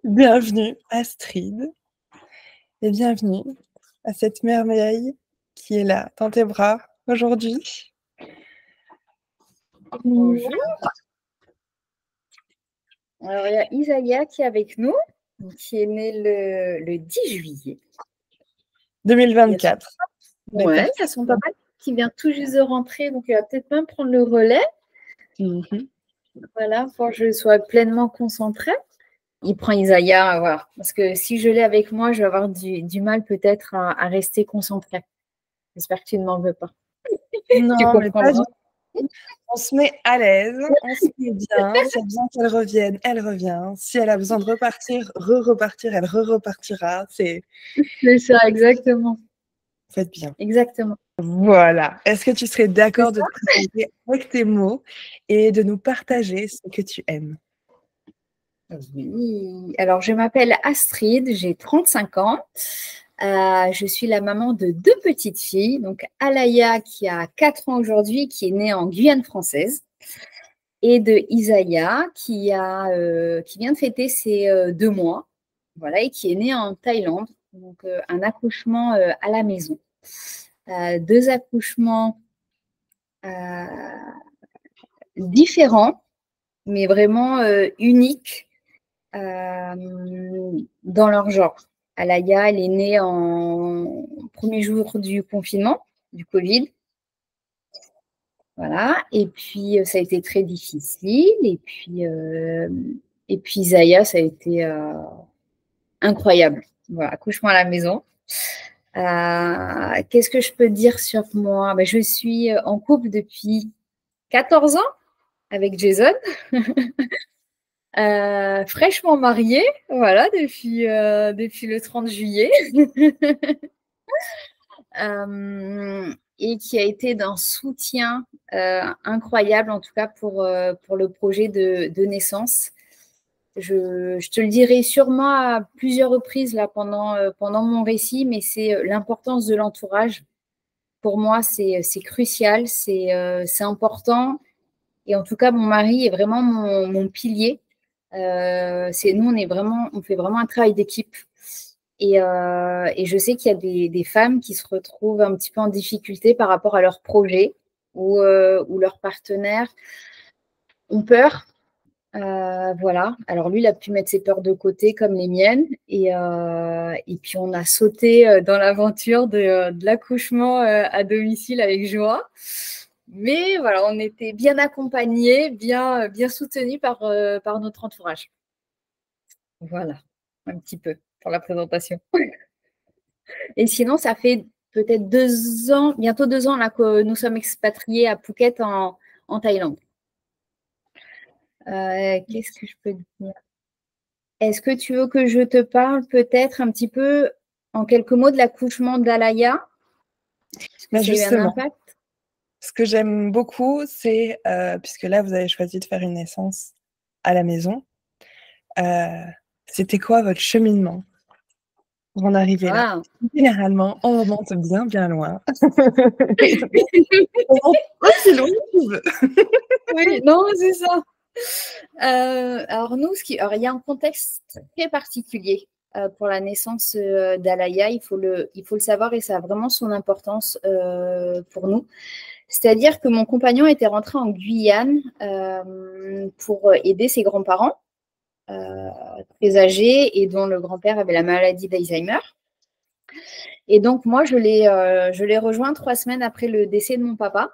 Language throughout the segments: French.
Bienvenue Astrid et bienvenue à cette merveille qui est là dans tes bras aujourd'hui. Bonjour. Alors, il y a Isaiah qui est avec nous, qui est né le 10 juillet 2024. Ouais, il y a son papa qui vient tout juste de rentrer, donc il va peut-être même prendre le relais. Voilà, pour que je sois pleinement concentrée. Il prend Isaiah, voilà. Parce que si je l'ai avec moi, je vais avoir du mal peut-être à rester concentrée. J'espère que tu ne m'en veux pas. Non, mais pas du tout. On se met à l'aise, on se met bien. Si elle a besoin qu'elle revienne, elle revient. Si elle a besoin de repartir, repartir, elle repartira. C'est ça, exactement. Faites bien. Exactement. Voilà. Est-ce que tu serais d'accord de te présenter avec tes mots et de nous partager ce que tu aimes? Oui. Alors, je m'appelle Astrid, j'ai 35 ans. Je suis la maman de 2 petites filles, donc Alaya qui a 4 ans aujourd'hui, qui est née en Guyane française, et de Isaiah qui vient de fêter ses 2 mois, voilà, et qui est née en Thaïlande, donc un accouchement à la maison. 2 accouchements différents, mais vraiment uniques dans leur genre. Alaya, elle est née en premier jour du confinement, du Covid. Voilà. Et puis, ça a été très difficile. Et puis Isaiah, ça a été incroyable. Voilà, accouchement à la maison. Qu'est-ce que je peux dire sur moi? Je suis en couple depuis 14 ans avec Jason. Fraîchement mariée, voilà, depuis le 30 juillet. Et qui a été d'un soutien incroyable, en tout cas pour le projet de naissance. Je te le dirai sûrement à plusieurs reprises là, pendant mon récit, mais c'est l'importance de l'entourage. Pour moi, c'est crucial, c'est important. Et en tout cas, mon mari est vraiment mon pilier. Nous, on fait vraiment un travail d'équipe. Et je sais qu'il y a des femmes qui se retrouvent un petit peu en difficulté par rapport à leur projet ou leurs partenaires ont peur. Voilà. Alors lui, il a pu mettre ses peurs de côté comme les miennes. Et puis, on a sauté dans l'aventure de l'accouchement à domicile avec joie. Mais voilà, on était bien accompagnés, bien soutenus par notre entourage. Voilà, un petit peu pour la présentation. Et sinon, ça fait peut-être 2 ans, bientôt 2 ans là, que nous sommes expatriés à Phuket en Thaïlande. Qu'est-ce que je peux te dire? Est-ce que tu veux que je te parle peut-être un petit peu en quelques mots de l'accouchement d'Alaya? Est-ce que ça a eu un impact? Ce que j'aime beaucoup, c'est, puisque là, vous avez choisi de faire une naissance à la maison, c'était quoi votre cheminement pour en arriver là? Généralement, on remonte bien loin. On remonte aussi loin que tu veux. Oui, non, c'est ça. Alors nous, il y a un contexte très particulier pour la naissance d'Alaya, il faut le savoir et ça a vraiment son importance pour nous. C'est-à-dire que mon compagnon était rentré en Guyane pour aider ses grands-parents très âgés et dont le grand-père avait la maladie d'Alzheimer. Et donc moi, je l'ai rejoint 3 semaines après le décès de mon papa.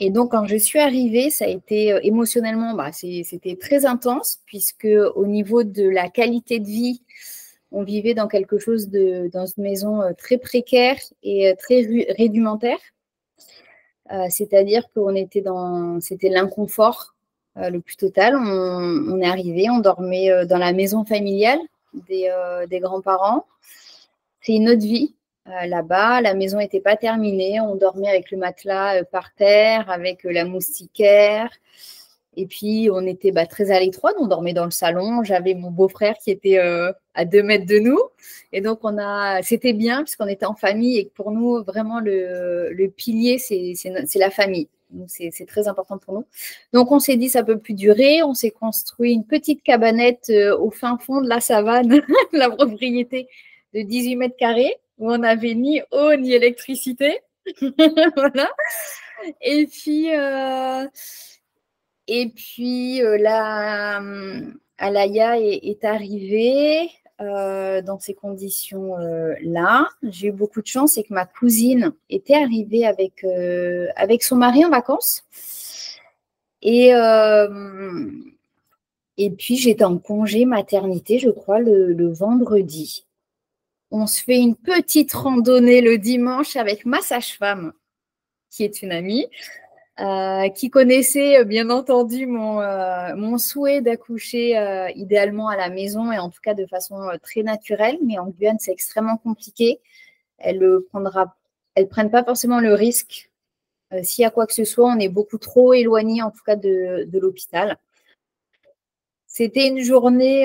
Et donc, quand je suis arrivée, ça a été émotionnellement, c'était très intense, puisque au niveau de la qualité de vie, on vivait dans dans une maison très précaire et très rudimentaire. C'est-à-dire c'était l'inconfort le plus total. On est arrivé, on dormait dans la maison familiale des grands-parents. C'est une autre vie. Là-bas, la maison n'était pas terminée. On dormait avec le matelas par terre, avec la moustiquaire. Et puis, on était très à l'étroit. On dormait dans le salon. J'avais mon beau-frère qui était à 2 mètres de nous. Et donc, c'était bien puisqu'on était en famille et que pour nous, vraiment, le pilier, c'est la famille. c'est très important pour nous. Donc, on s'est dit, ça ne peut plus durer. On s'est construit une petite cabanette au fin fond de la savane, la propriété de 18 mètres carrés, où on n'avait ni eau ni électricité. Voilà. Et puis là, Alaya est arrivée dans ces conditions-là. J'ai eu beaucoup de chance, c'est que ma cousine était arrivée avec son mari en vacances. Et puis, j'étais en congé maternité, je crois, le vendredi. On se fait une petite randonnée le dimanche avec ma sage-femme, qui est une amie. Qui connaissait bien entendu mon souhait d'accoucher idéalement à la maison et en tout cas de façon très naturelle. Mais en Guyane, c'est extrêmement compliqué. Elles ne prennent pas forcément le risque. S'il y a quoi que ce soit, on est beaucoup trop éloigné en tout cas de l'hôpital. C'était une journée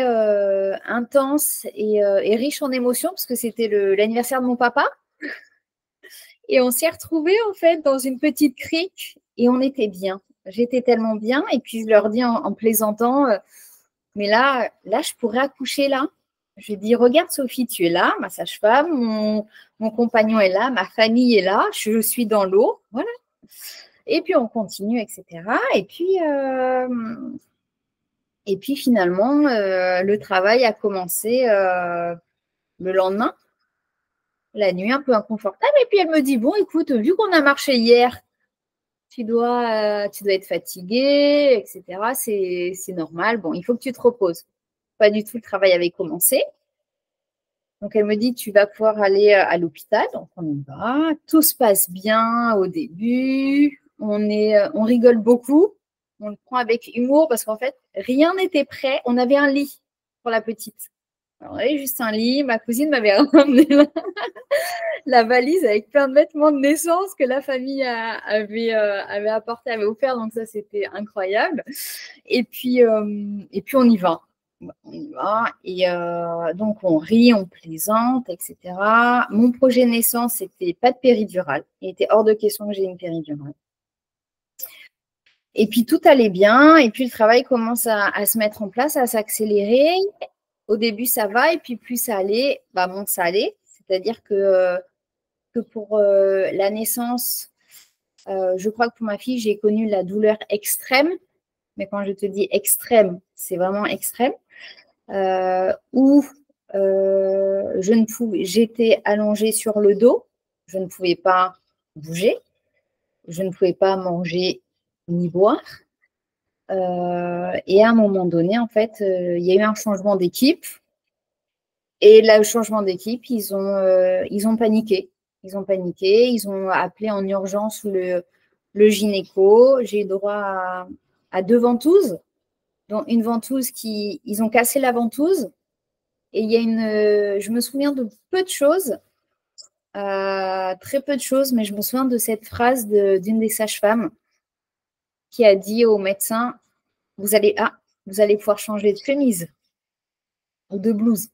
intense et riche en émotions parce que c'était l'anniversaire de mon papa. Et on s'est retrouvés en fait dans une petite crique et on était bien. J'étais tellement bien. Et puis je leur dis en plaisantant, mais là, je pourrais accoucher là. Je lui dis, regarde Sophie, tu es là, ma sage-femme, mon compagnon est là, ma famille est là, je suis dans l'eau. Voilà. Et puis on continue, etc. Et puis finalement, le travail a commencé le lendemain. La nuit un peu inconfortable. Et puis elle me dit, bon, écoute, vu qu'on a marché hier, tu dois être fatiguée, etc. C'est normal. Bon, il faut que tu te reposes. Pas du tout, le travail avait commencé. Donc elle me dit, tu vas pouvoir aller à l'hôpital. Donc on y va. Tout se passe bien au début. On rigole beaucoup. On le prend avec humour parce qu'en fait, rien n'était prêt. On avait un lit pour la petite. Alors, on avait juste un lit. Ma cousine m'avait ramené la valise avec plein de vêtements de naissance que la famille avait apporté, avait offert. Donc ça, c'était incroyable. Et puis on y va. On y va. Et donc, on rit, on plaisante, etc. Mon projet naissance, c'était pas de péridurale. Il était hors de question que j'ai une péridurale. Et puis, tout allait bien. Et puis, le travail commence à se mettre en place, à s'accélérer. Au début, ça va. Et puis, plus ça allait, moins ça allait. C'est-à-dire que pour la naissance, je crois que pour ma fille, j'ai connu la douleur extrême. Mais quand je te dis extrême, c'est vraiment extrême. Où j'étais allongée sur le dos, je ne pouvais pas bouger, je ne pouvais pas manger ni boire. Et à un moment donné, en fait, il y a eu un changement d'équipe. Et là, le changement d'équipe, ils ont paniqué. Ils ont paniqué, ils ont appelé en urgence le gynéco. J'ai eu droit à 2 ventouses, dont une ventouse ils ont cassé la ventouse. Et il y a je me souviens de peu de choses, très peu de choses, mais je me souviens de cette phrase d'une des sages-femmes qui a dit au médecin, vous allez pouvoir changer de chemise ou de blouse.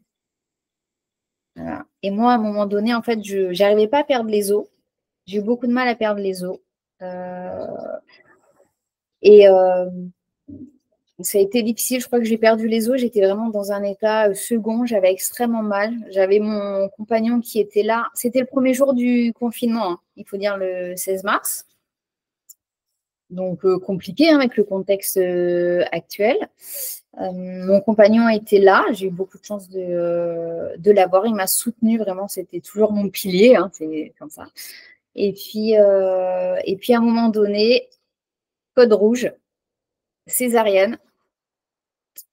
Voilà. Et moi, à un moment donné, en fait, je n'arrivais pas à perdre les os. J'ai eu beaucoup de mal à perdre les os. Ça a été difficile. Je crois que j'ai perdu les os. J'étais vraiment dans un état second. J'avais extrêmement mal. J'avais mon compagnon qui était là. C'était le premier jour du confinement, hein. Il faut dire le 16 mars. Donc, compliqué avec le contexte actuel. Mon compagnon était là. J'ai eu beaucoup de chance de l'avoir. Il m'a soutenue vraiment. C'était toujours mon pilier. Hein, c'est comme ça. Et puis, à un moment donné, code rouge, césarienne,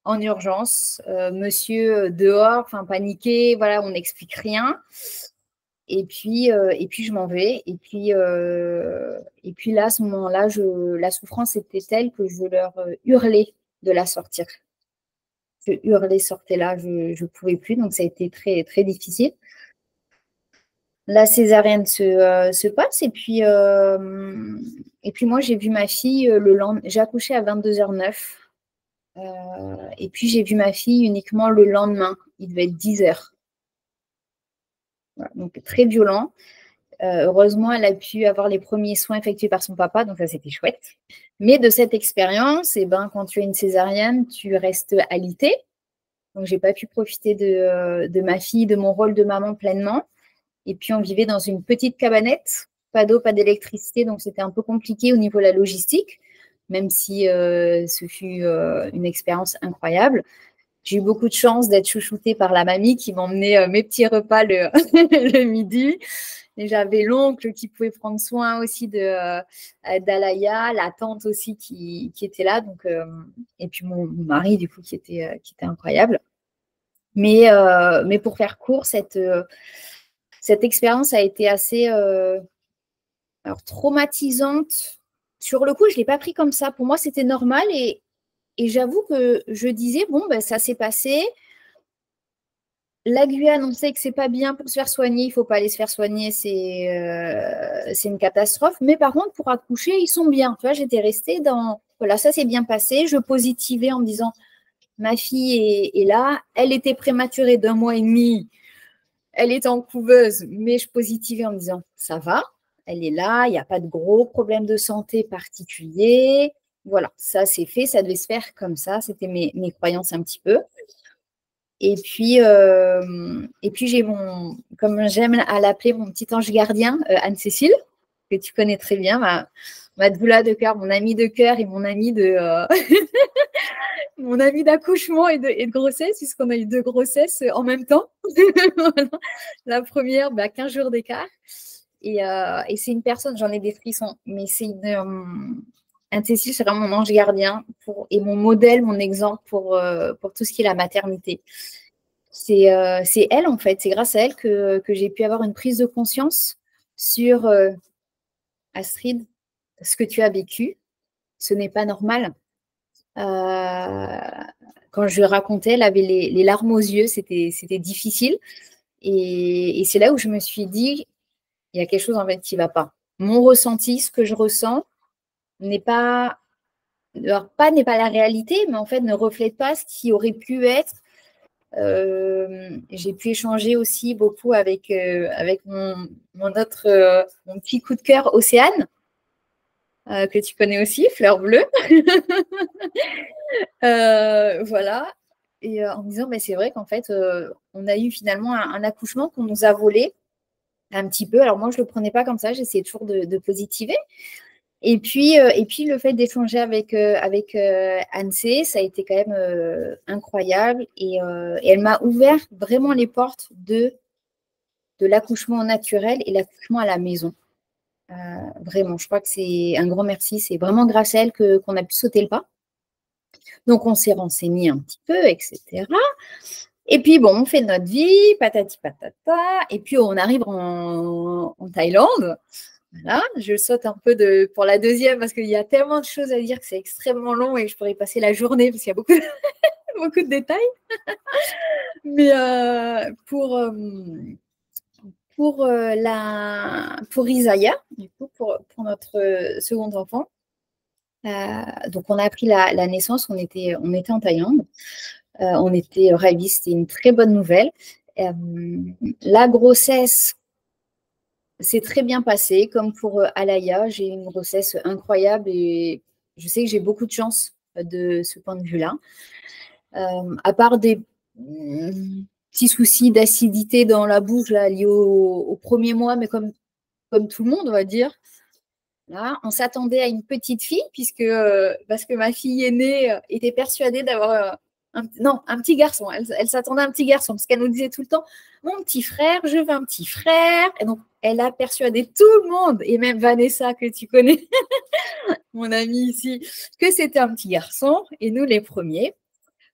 en urgence, monsieur dehors, paniqué, voilà, on n'explique rien. Et puis je m'en vais. Et puis là, à ce moment-là, la souffrance était telle que je leur hurlais de la sortir. Je hurlais, sortez là, je ne pouvais plus. Donc, ça a été très, très difficile. La césarienne se passe. Et puis moi, j'ai vu ma fille le lendemain. J'ai accouché à 22h09. Et puis, j'ai vu ma fille uniquement le lendemain. Il devait être 10h. Voilà, donc, très violent. Heureusement, elle a pu avoir les premiers soins effectués par son papa, donc ça, c'était chouette. Mais de cette expérience, eh ben, quand tu as une césarienne, tu restes alitée. Donc, je n'ai pas pu profiter de ma fille, de mon rôle de maman pleinement. Et puis, on vivait dans une petite cabanette, pas d'eau, pas d'électricité, donc c'était un peu compliqué au niveau de la logistique, même si ce fut une expérience incroyable. J'ai eu beaucoup de chance d'être chouchoutée par la mamie qui m'emmenait mes petits repas le, le midi. Et j'avais l'oncle qui pouvait prendre soin aussi d'Alaya, la tante aussi qui était là. Donc, et puis mon mari, du coup, qui était incroyable. Mais pour faire court, cette expérience a été assez traumatisante. Sur le coup, je ne l'ai pas pris comme ça. Pour moi, c'était normal. Et j'avoue que je disais, bon, ben, ça s'est passé. La Guyane, on sait que c'est pas bien pour se faire soigner. Il ne faut pas aller se faire soigner. C'est une catastrophe. Mais par contre, pour accoucher, ils sont bien. Tu vois, j'étais restée dans... Voilà, ça s'est bien passé. Je positivais en me disant, ma fille est là. Elle était prématurée d'1 mois et demi. Elle est en couveuse, mais je positivais en me disant, ça va. Elle est là. Il n'y a pas de gros problèmes de santé particuliers. Voilà, ça c'est fait. Ça devait se faire comme ça. C'était mes croyances un petit peu. Et puis j'ai comme j'aime à l'appeler, mon petit ange gardien, Anne-Cécile, que tu connais très bien, ma doula de cœur, mon amie de cœur et mon amie mon amie d'accouchement et de grossesse, puisqu'on a eu 2 grossesses en même temps. Voilà. La première, 15 jours d'écart. Et c'est une personne, j'en ai des frissons, mais c'est Anne-Cécile, c'est vraiment mon ange gardien et mon modèle, mon exemple pour tout ce qui est la maternité. C'est elle, en fait. C'est grâce à elle que j'ai pu avoir une prise de conscience sur Astrid, ce que tu as vécu, ce n'est pas normal. Quand je lui racontais, elle avait les larmes aux yeux, c'était difficile. Et c'est là où je me suis dit, il y a quelque chose en fait qui ne va pas. Mon ressenti, ce que je ressens, n'est pas la réalité, mais en fait ne reflète pas ce qui aurait pu être. J'ai pu échanger aussi beaucoup avec mon petit coup de cœur, Océane, que tu connais aussi, Fleur Bleue. Voilà. Et en me disant, c'est vrai qu'en fait, on a eu finalement un accouchement qu'on nous a volé un petit peu. Alors moi, je ne le prenais pas comme ça, j'essayais toujours de positiver. Et puis le fait d'échanger avec Anne-C, ça a été quand même incroyable. Et elle m'a ouvert vraiment les portes de l'accouchement naturel et l'accouchement à la maison. Vraiment, je crois que c'est un grand merci. C'est vraiment grâce à elle qu'on a pu sauter le pas. Donc, on s'est renseigné un petit peu, etc. Et puis, bon, on fait notre vie, patati patata. Et puis, on arrive en Thaïlande. Voilà, je saute un peu pour la deuxième parce qu'il y a tellement de choses à dire que c'est extrêmement long et je pourrais passer la journée parce qu'il y a beaucoup, beaucoup de détails. Mais pour Isaiah, du coup, pour notre second enfant, donc on a appris la naissance, on était en Thaïlande, on était ravis, c'était une très bonne nouvelle. La grossesse s'est très bien passé, comme pour Alaya, j'ai eu une grossesse incroyable et je sais que j'ai beaucoup de chance de ce point de vue-là. À part des petits soucis d'acidité dans la bouche là, liés au premier mois, mais comme tout le monde, on va dire. Là, on s'attendait à une petite fille, parce que ma fille aînée était persuadée d'avoir un petit garçon. Elle s'attendait à un petit garçon, parce qu'elle nous disait tout le temps, mon petit frère, je veux un petit frère. Et donc, elle a persuadé tout le monde, et même Vanessa, que tu connais, mon amie ici, que c'était un petit garçon. Et nous, les premiers,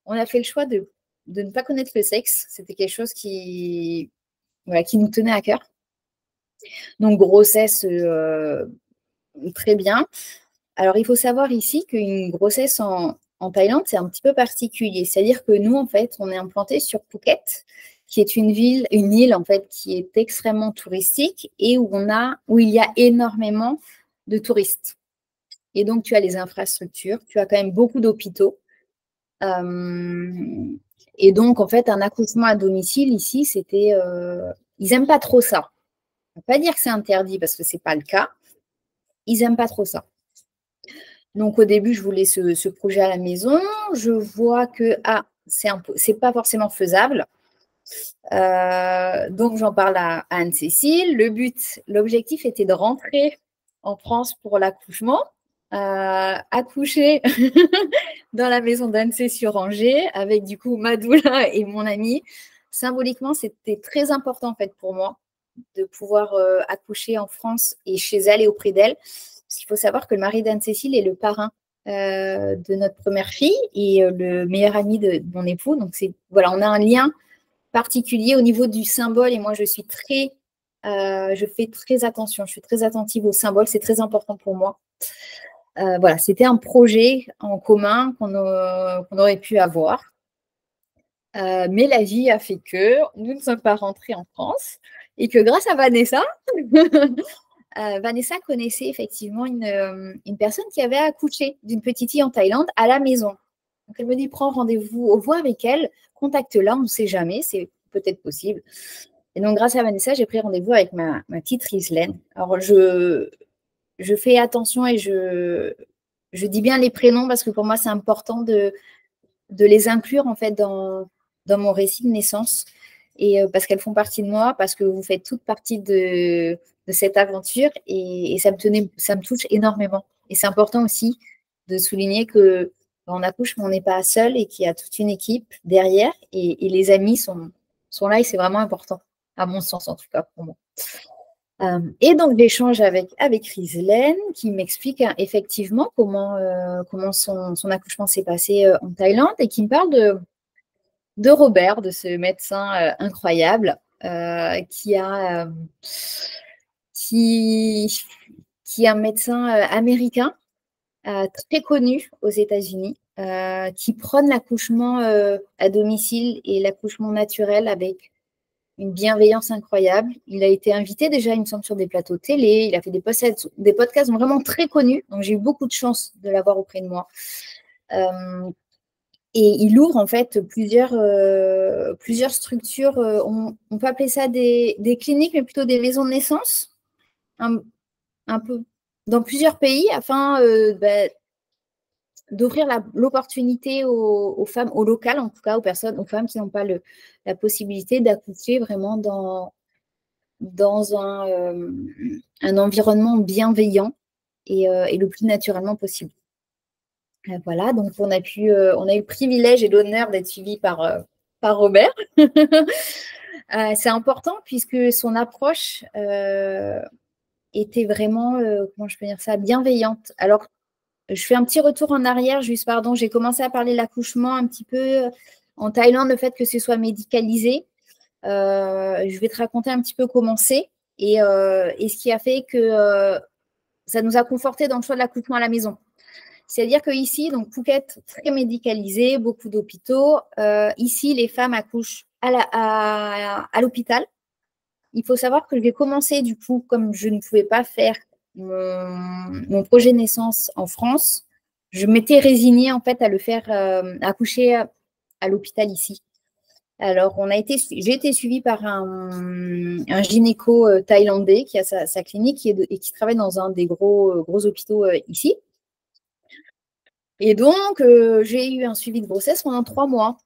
on a fait le choix de ne pas connaître le sexe. C'était quelque chose qui nous tenait à cœur. Donc, grossesse très bien. Alors, il faut savoir ici qu'une grossesse en Thaïlande, c'est un petit peu particulier. C'est-à-dire que nous, en fait, on est implanté sur Phuket, qui est une île, en fait, qui est extrêmement touristique et où il y a énormément de touristes. Et donc, tu as les infrastructures, tu as quand même beaucoup d'hôpitaux. Et donc, en fait, un accouchement à domicile ici, ils n'aiment pas trop ça. ne va pas dire que c'est interdit parce que ce n'est pas le cas. Ils n'aiment pas trop ça. Donc, au début, je voulais ce projet à la maison. Je vois que c'est pas forcément faisable. Donc, j'en parle à Anne-Cécile. L'objectif était de rentrer en France pour l'accouchement, accoucher dans la maison d'Anne-Cécile sur Angers avec du coup ma doula et mon amie. Symboliquement, c'était très important en fait pour moi de pouvoir accoucher en France et chez elle et auprès d'elle. Parce qu'il faut savoir que le mari d'Anne-Cécile est le parrain de notre première fille et le meilleur ami de mon époux. Donc, voilà, on a un lien particulier au niveau du symbole et moi, je fais très attention, je suis très attentive au symbole, c'est très important pour moi. Voilà, c'était un projet en commun qu'on aurait pu avoir. Mais la vie a fait que nous ne sommes pas rentrés en France et que grâce à Vanessa, Vanessa connaissait effectivement une personne qui avait accouché d'une petite fille en Thaïlande à la maison. Donc, elle me dit, prends rendez-vous, vois avec elle, contacte-la, on ne sait jamais, c'est peut-être possible. Et donc, grâce à Vanessa, j'ai pris rendez-vous avec ma petite Rislaine. Alors, je fais attention et je dis bien les prénoms parce que pour moi, c'est important de les inclure en fait dans mon récit de naissance et parce qu'elles font partie de moi, parce que vous faites toute partie de cette aventure et ça me touche énormément. Et c'est important aussi de souligner que en accouche, on n'est pas seul et qu'il y a toute une équipe derrière et les amis sont là et c'est vraiment important, à mon sens en tout cas pour moi. Et donc, j'échange avec Rislaine qui m'explique effectivement comment son accouchement s'est passé en Thaïlande et qui me parle de Robert, de ce médecin incroyable qui est un médecin américain très connu aux États-Unis qui prône l'accouchement à domicile et l'accouchement naturel avec une bienveillance incroyable. Il a été invité déjà, il me semble, sur des plateaux télé. Il a fait des podcasts vraiment très connus. Donc, j'ai eu beaucoup de chance de l'avoir auprès de moi. Et il ouvre en fait plusieurs structures. On peut appeler ça des cliniques, mais plutôt des maisons de naissance, un peu dans plusieurs pays, afin d'offrir l'opportunité aux femmes, aux locales en tout cas, aux femmes qui n'ont pas la possibilité d'accoucher vraiment dans un environnement bienveillant et le plus naturellement possible. Voilà, donc on a eu le privilège et l'honneur d'être suivi par Robert. C'est important puisque son approche était vraiment, comment je peux dire ça, bienveillante. Alors, je fais un petit retour en arrière, juste pardon, j'ai commencé à parler de l'accouchement un petit peu en Thaïlande, le fait que ce soit médicalisé. Je vais te raconter un petit peu comment c'est et ce qui a fait que ça nous a conforté dans le choix de l'accouchement à la maison. C'est-à-dire qu'ici, donc Phuket, très médicalisé, beaucoup d'hôpitaux. Ici, les femmes accouchent à l'hôpital. Il faut savoir que je vais commencer, du coup, comme je ne pouvais pas faire mon projet de naissance en France, je m'étais résignée en fait à le faire accoucher à l'hôpital ici. Alors, j'ai été suivie par un gynéco thaïlandais qui a sa clinique et qui travaille dans un des gros hôpitaux ici. Et donc, j'ai eu un suivi de grossesse pendant 3 mois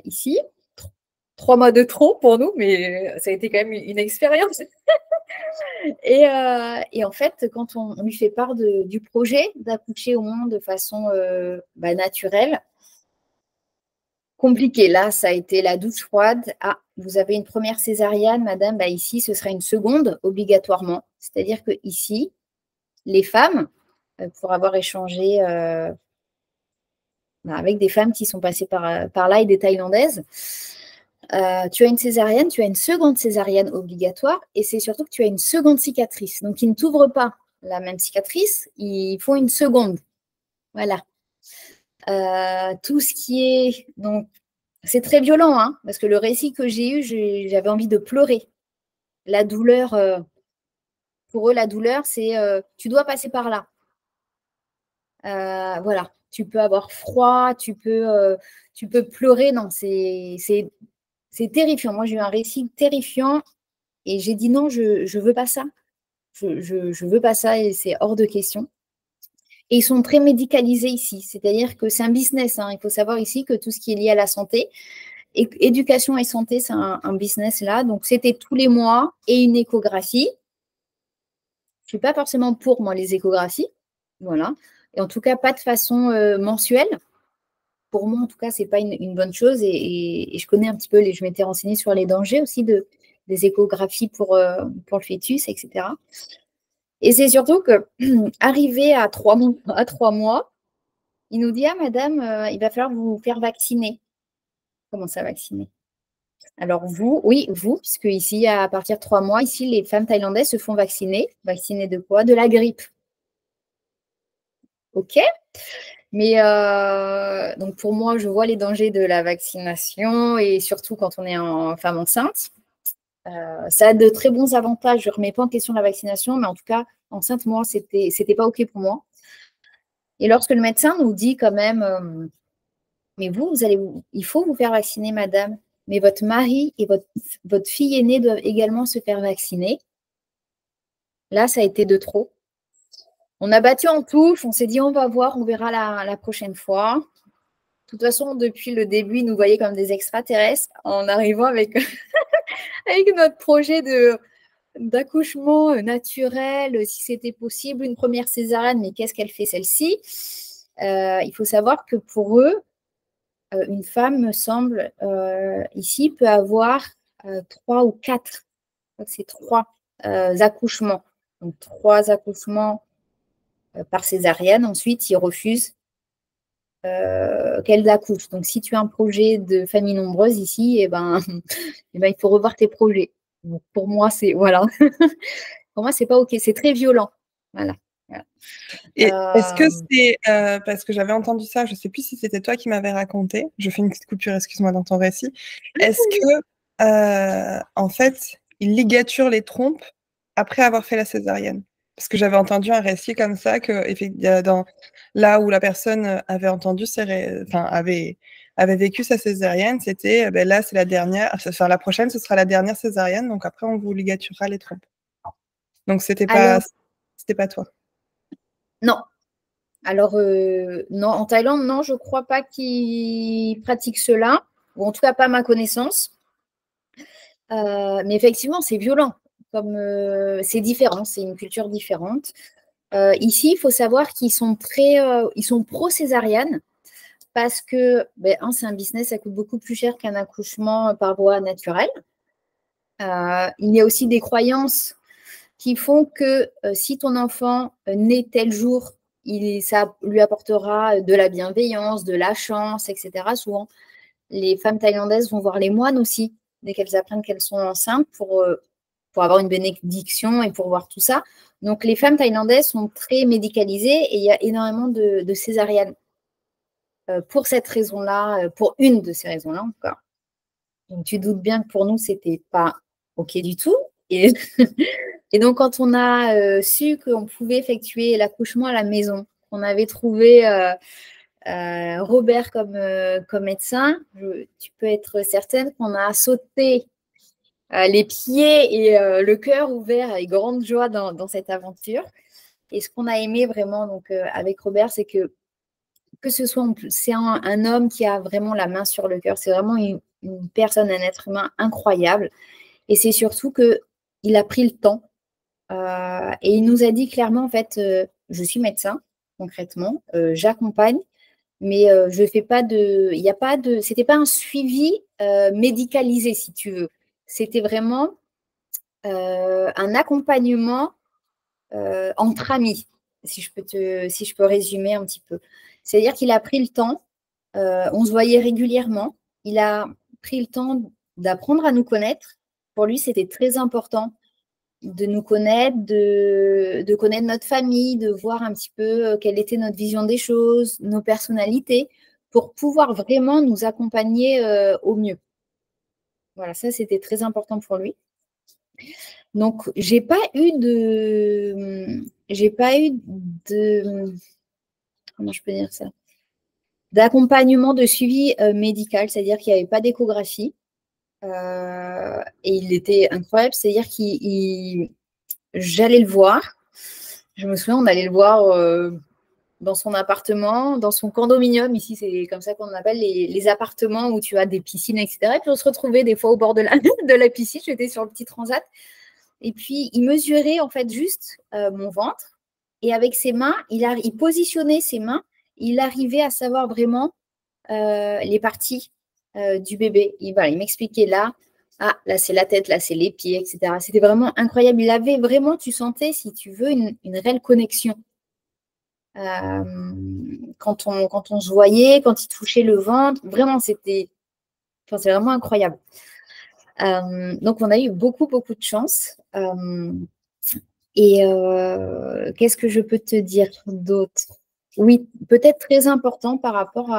ici. 3 mois de trop pour nous, mais ça a été quand même une expérience. Et en fait, quand on lui fait part du projet d'accoucher au monde de façon naturelle, compliqué. Là, ça a été la douche froide. Ah, vous avez une première césarienne, madame. Ici, ce sera une seconde obligatoirement. C'est-à-dire que ici, les femmes, pour avoir échangé avec des femmes qui sont passées par là et des Thaïlandaises, tu as une césarienne, tu as une seconde césarienne obligatoire et c'est surtout que tu as une seconde cicatrice. Donc, ils ne t'ouvrent pas la même cicatrice, ils font une seconde. Voilà. Tout ce qui est... Donc, c'est très violent, hein, parce que le récit que j'ai eu, j'avais envie de pleurer. La douleur, pour eux, la douleur, c'est tu dois passer par là. Voilà. Tu peux avoir froid, tu peux pleurer. Non, c'est terrifiant. Moi, j'ai eu un récit terrifiant Et j'ai dit non, je ne veux pas ça. Je veux pas ça et c'est hors de question. Et ils sont très médicalisés ici, c'est-à-dire que c'est un business. Hein. Il faut savoir ici que tout ce qui est lié à la santé, éducation et santé, c'est un business là. Donc, c'était tous les mois et une échographie. Je ne suis pas forcément pour, moi, les échographies. Voilà. Et en tout cas, pas de façon mensuelle. Pour moi, en tout cas, ce n'est pas une bonne chose. Et je connais un petit peu, je m'étais renseignée sur les dangers aussi des échographies pour le fœtus, etc. Et c'est surtout que, arrivé à 3 mois, il nous dit, ah madame, il va falloir vous faire vacciner. Comment ça, vacciner? Alors vous, oui, vous, puisque ici, à partir de 3 mois, ici, les femmes thaïlandaises se font vacciner. Vacciner de quoi? De la grippe. OK. Mais donc pour moi, je vois les dangers de la vaccination et surtout quand on est en femme enceinte. Ça a de très bons avantages. Je ne remets pas en question la vaccination, mais en tout cas, enceinte, moi, c'était pas OK pour moi. Et lorsque le médecin nous dit quand même, mais il faut vous faire vacciner, madame, mais votre mari et votre fille aînée doivent également se faire vacciner. Là, ça a été de trop. On a battu en touche, on s'est dit on va voir, on verra la prochaine fois. De toute façon, depuis le début, ils nous voyaient comme des extraterrestres en arrivant avec, avec notre projet d'accouchement naturel, si c'était possible, une première césarienne, mais qu'est-ce qu'elle fait celle-ci? Il faut savoir que pour eux, une femme, me semble, ici, peut avoir 3 ou 4, je crois que c'est 3 accouchements. Donc 3 accouchements par césarienne. Ensuite, ils refusent qu'elles accouchent. Donc, si tu as un projet de famille nombreuse ici, il faut revoir tes projets. Donc, pour moi, voilà. Pour moi, c'est pas OK. C'est très violent. Voilà. Et est-ce que c'est parce que j'avais entendu ça, je ne sais plus si c'était toi qui m'avais raconté, je fais une petite coupure, excuse-moi, dans ton récit. Est-ce que, en fait, ils ligaturent les trompes après avoir fait la césarienne? Parce que j'avais entendu un récit comme ça, là où la personne avait entendu, avait vécu sa césarienne, c'était là, c'est la dernière, enfin la prochaine, ce sera la dernière césarienne, donc après, on vous ligaturera les trompes. Donc, c'était pas toi. Non. Alors, non, en Thaïlande, non, je ne crois pas qu'ils pratiquent cela, ou en tout cas pas à ma connaissance. Mais effectivement, c'est violent, comme c'est différent, c'est une culture différente. Ici, il faut savoir qu'ils sont ils sont pro-césarienne parce que, c'est un business, ça coûte beaucoup plus cher qu'un accouchement par voie naturelle. Il y a aussi des croyances qui font que si ton enfant naît tel jour, ça lui apportera de la bienveillance, de la chance, etc. Souvent, les femmes thaïlandaises vont voir les moines aussi, dès qu'elles apprennent qu'elles sont enceintes, pour avoir une bénédiction et pour voir tout ça. Donc, les femmes thaïlandaises sont très médicalisées et il y a énormément de césariennes. Pour cette raison-là, pour une de ces raisons-là encore. Donc, tu doutes bien que pour nous, c'était pas OK du tout. Et, et donc, quand on a su qu'on pouvait effectuer l'accouchement à la maison, on avait trouvé Robert comme médecin, tu peux être certaine qu'on a sauté les pieds et le cœur ouvert avec grande joie dans cette aventure. Et ce qu'on a aimé vraiment donc, avec Robert, c'est que ce soit c'est un homme qui a vraiment la main sur le cœur. C'est vraiment une personne, un être humain incroyable. Et c'est surtout qu'il a pris le temps. Et il nous a dit clairement, en fait, je suis médecin, concrètement, j'accompagne, mais je fais pas il n'y a pas c'était pas un suivi médicalisé, si tu veux. C'était vraiment un accompagnement entre amis, si je peux résumer un petit peu. C'est-à-dire qu'il a pris le temps, on se voyait régulièrement, il a pris le temps d'apprendre à nous connaître. Pour lui, c'était très important de nous connaître, de connaître notre famille, de voir un petit peu quelle était notre vision des choses, nos personnalités, pour pouvoir vraiment nous accompagner au mieux. Voilà, ça, c'était très important pour lui. Donc, j'ai pas eu de, comment je peux dire ça, d'accompagnement de suivi médical, c'est-à-dire qu'il n'y avait pas d'échographie. et il était incroyable. C'est-à-dire j'allais le voir. Je me souviens, on allait le voir dans son appartement, dans son condominium. Ici, c'est comme ça qu'on appelle les appartements où tu as des piscines, etc. Et puis, on se retrouvait des fois au bord de la piscine. J'étais sur le petit transat. Et puis, il mesurait en fait juste mon ventre. Et avec ses mains, il positionnait ses mains. Il arrivait à savoir vraiment les parties du bébé. Il m'expliquait là. Ah, là, c'est la tête, là, c'est les pieds, etc. C'était vraiment incroyable. Il avait vraiment, tu sentais, si tu veux, une réelle connexion. Quand on se voyait, quand il touchait le ventre, vraiment, c'est vraiment incroyable. Donc, on a eu beaucoup, beaucoup de chance. Qu'est-ce que je peux te dire d'autre? Oui, peut-être très important par rapport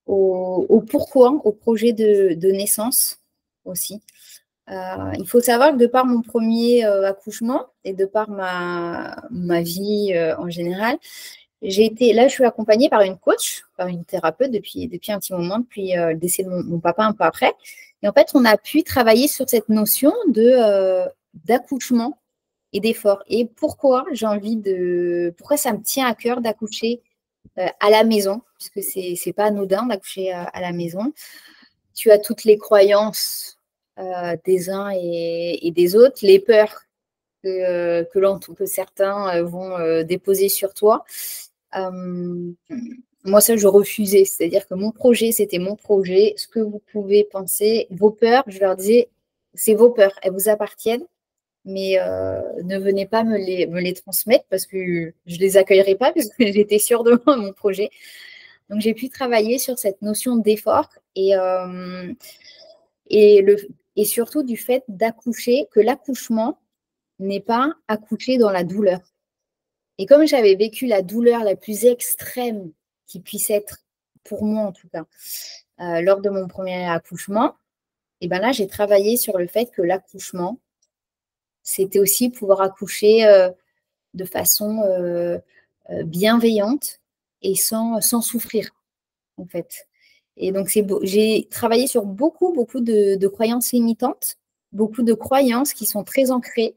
au pourquoi, au projet de naissance aussi. Il faut savoir que de par mon premier accouchement et de par ma vie en général, je suis accompagnée par une coach, par une thérapeute depuis un petit moment, depuis le décès de mon papa un peu après. Et en fait, on a pu travailler sur cette notion d'accouchement et d'effort. Et pourquoi pourquoi ça me tient à cœur d'accoucher à la maison, puisque c'est pas anodin d'accoucher à la maison. Tu as toutes les croyances des uns et des autres, les peurs que certains vont déposer sur toi. Moi, ça, je refusais. C'est-à-dire que mon projet, c'était mon projet. Ce que vous pouvez penser, vos peurs, je leur disais, c'est vos peurs, elles vous appartiennent, mais ne venez pas me les transmettre parce que je ne les accueillerai pas parce que j'étais sûre de moi, mon projet. Donc, j'ai pu travailler sur cette notion d'effort et surtout du fait d'accoucher, que l'accouchement n'est pas accoucher dans la douleur. Et comme j'avais vécu la douleur la plus extrême qui puisse être, pour moi en tout cas, lors de mon premier accouchement, et ben là, j'ai travaillé sur le fait que l'accouchement, c'était aussi pouvoir accoucher de façon bienveillante et sans souffrir, en fait. Et donc, j'ai travaillé sur beaucoup, beaucoup de croyances limitantes, beaucoup de croyances qui sont très ancrées.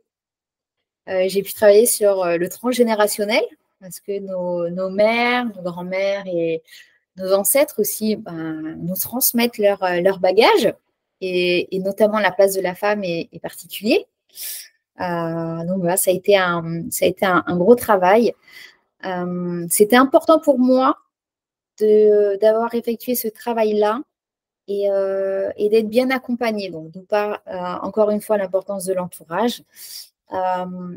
J'ai pu travailler sur le transgénérationnel, parce que nos mères, nos grands-mères et nos ancêtres aussi nous transmettent leur bagage, et notamment la place de la femme est particulier. Donc voilà, ça a été un gros travail. C'était important pour moi d'avoir effectué ce travail-là et d'être bien accompagnée. Donc, encore une fois, l'importance de l'entourage.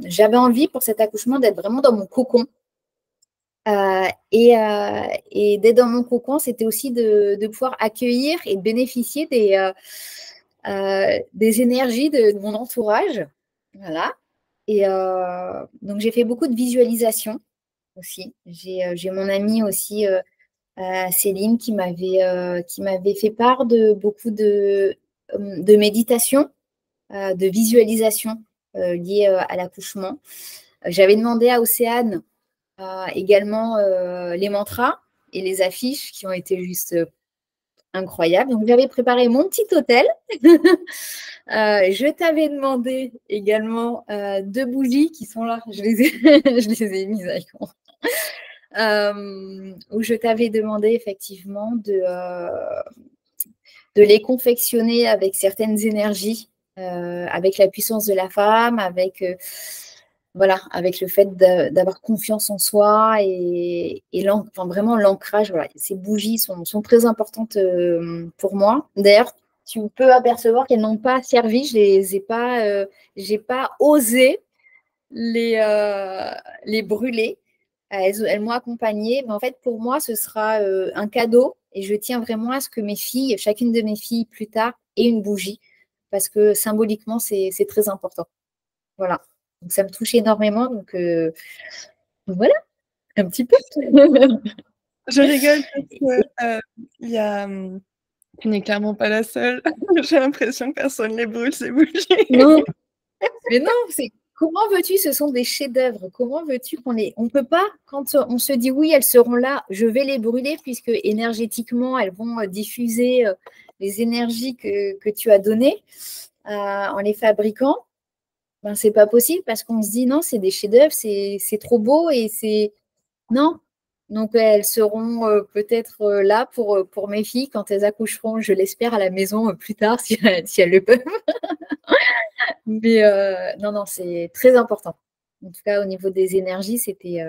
J'avais envie pour cet accouchement d'être vraiment dans mon cocon. Et d'être dans mon cocon, c'était aussi de pouvoir accueillir et de bénéficier des énergies de mon entourage. Voilà. Et donc, j'ai fait beaucoup de visualisation aussi. J'ai mon amie aussi, Céline, qui m'avait fait part de beaucoup de méditation, de visualisation liée à l'accouchement. J'avais demandé à Océane également les mantras et les affiches qui ont été juste incroyables. Donc, j'avais préparé mon petit hôtel. Je t'avais demandé également 2 bougies qui sont là. Je les ai mises à jour. Où je t'avais demandé effectivement de les confectionner avec certaines énergies, avec la puissance de la femme, avec le fait d'avoir confiance en soi et vraiment l'ancrage. Voilà. Ces bougies sont très importantes pour moi. D'ailleurs, tu peux apercevoir qu'elles n'ont pas servi. J'ai pas osé les brûler. Elles m'ont accompagnée. Mais en fait, pour moi, ce sera un cadeau. Et je tiens vraiment à ce que chacune de mes filles plus tard, ait une bougie. Parce que symboliquement, c'est très important. Voilà. Donc, ça me touche énormément. Donc voilà, un petit peu. Je rigole parce que tu n'es clairement pas la seule. J'ai l'impression que personne les brûle, ces bougies. Non, mais non, comment veux-tu, ce sont des chefs-d'œuvre, comment veux-tu qu'on les… On ne peut pas, quand on se dit oui, elles seront là, je vais les brûler puisque énergétiquement, elles vont diffuser les énergies que tu as données en les fabriquant. Ben, ce n'est pas possible parce qu'on se dit non, c'est des chefs-d'œuvre, c'est trop beau et c'est… Non. Donc, elles seront peut-être là pour mes filles quand elles accoucheront, je l'espère, à la maison plus tard si elles le peuvent. Mais non, non, c'est très important. En tout cas, au niveau des énergies, c'était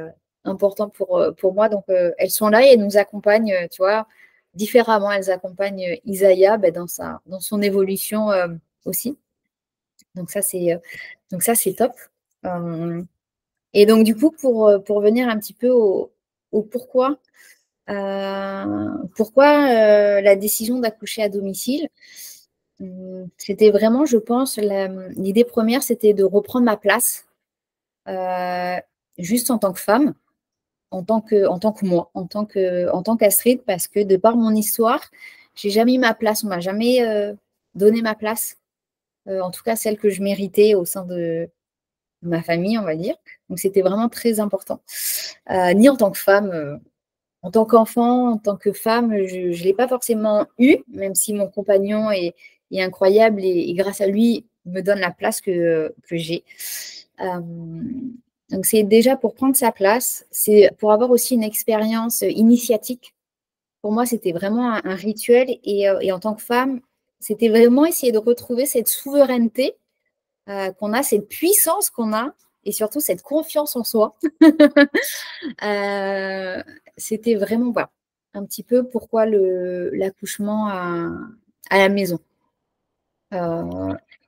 important pour moi. Donc, elles sont là et elles nous accompagnent, tu vois, différemment. Elles accompagnent Isaiah dans son évolution aussi. Donc, ça, c'est top. Et donc, du coup, pour venir un petit peu au pourquoi, la décision d'accoucher à domicile, c'était vraiment, je pense, l'idée première, c'était de reprendre ma place, juste en tant que femme, en tant que moi, en tant qu'Astrid, parce que de par mon histoire, j'ai jamais eu ma place, on m'a jamais donné ma place, en tout cas celle que je méritais au sein de ma famille, on va dire. Donc c'était vraiment très important. Ni en tant que femme, en tant qu'enfant, en tant que femme, je ne l'ai pas forcément eu, même si mon compagnon est incroyable et grâce à lui, me donne la place que j'ai. Donc, c'est déjà pour prendre sa place, c'est pour avoir aussi une expérience initiatique. Pour moi, c'était vraiment un rituel et en tant que femme, c'était vraiment essayer de retrouver cette souveraineté qu'on a, cette puissance qu'on a et surtout cette confiance en soi. C'était vraiment un petit peu pourquoi l'accouchement à la maison.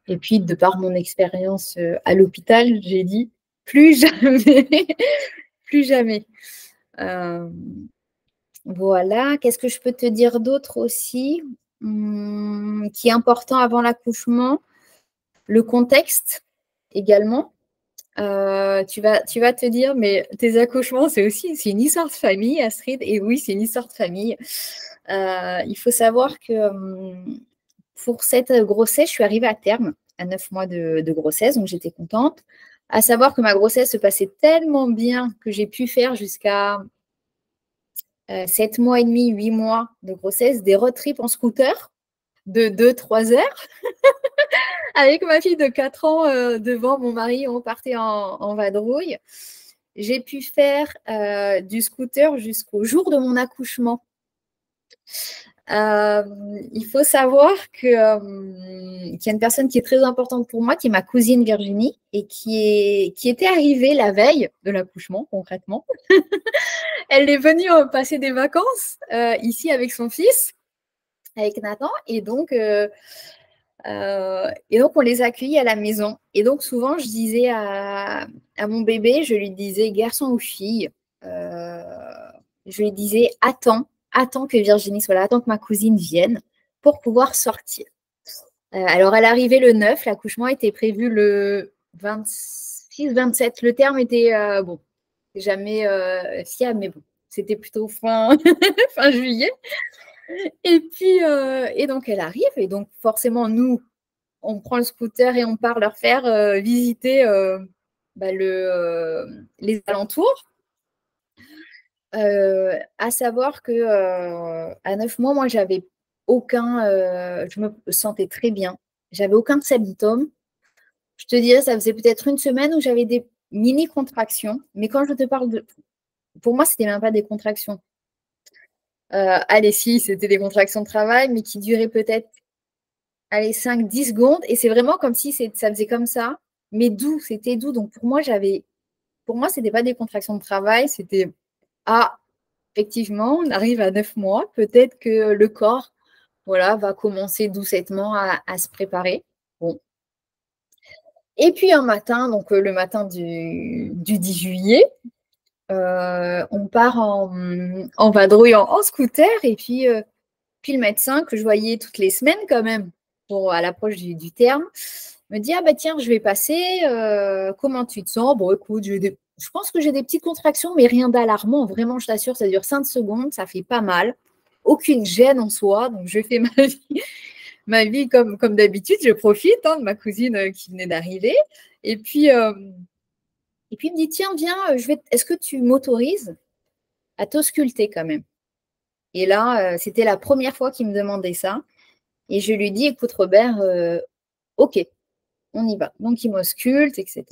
Et puis, de par mon expérience à l'hôpital, j'ai dit plus jamais, plus jamais. Voilà. Qu'est-ce que je peux te dire d'autre aussi qui est important avant l'accouchement? Le contexte également. Tu vas te dire, mais tes accouchements, c'est une histoire de famille, Astrid. Et oui, c'est une histoire de famille. Il faut savoir que pour cette grossesse, je suis arrivée à terme à 9 mois de grossesse, donc j'étais contente. À savoir que ma grossesse se passait tellement bien que j'ai pu faire jusqu'à 7 mois et demi, 8 mois de grossesse, des road trips en scooter de 2-3 heures. Avec ma fille de 4 ans devant mon mari, on partait en vadrouille. J'ai pu faire du scooter jusqu'au jour de mon accouchement. Il faut savoir qu'il y a une personne qui est très importante pour moi, qui est ma cousine Virginie, et qui était arrivée la veille de l'accouchement, concrètement. Elle est venue passer des vacances ici avec son fils, avec Nathan, et donc on les accueillit à la maison. Et donc, souvent, je disais à mon bébé, je lui disais garçon ou fille, je lui disais attends que Virginie soit là, attends que ma cousine vienne pour pouvoir sortir. Alors, elle arrivait le 9, l'accouchement était prévu le 26-27. Le terme était, bon, jamais fiable, mais bon, c'était plutôt fin juillet. Et puis, et donc, elle arrive. Et donc, forcément, nous, on prend le scooter et on part leur faire visiter les alentours. À savoir que à 9 mois, moi, j'avais je me sentais très bien. J'avais aucun symptôme. Je te dirais, ça faisait peut-être une semaine où j'avais des mini contractions. Mais quand je te parle pour moi, c'était même pas des contractions. Allez, si, c'était des contractions de travail, mais qui duraient peut-être 5-10 secondes. Et c'est vraiment comme si ça faisait comme ça, mais doux, c'était doux. Donc pour moi, ce n'était pas des contractions de travail, c'était effectivement, on arrive à 9 mois, peut-être que le corps va commencer doucettement à se préparer. Bon. Et puis un matin, donc le matin du 10 juillet, on part en vadrouille en scooter et puis le médecin que je voyais toutes les semaines quand même, à l'approche du terme, me dit tiens, je vais passer, comment tu te sens? Bon, écoute, je pense que j'ai des petites contractions, mais rien d'alarmant, vraiment, je t'assure, ça dure 5 secondes, ça fait pas mal, aucune gêne en soi, donc je fais ma vie. ma vie comme d'habitude. Je profite de ma cousine qui venait d'arriver. Et puis, il me dit, tiens, viens, est-ce que tu m'autorises à t'ausculter quand même? Et là, c'était la première fois qu'il me demandait ça. Et je lui dis, écoute, Robert, OK, on y va. Donc, il m'ausculte, etc.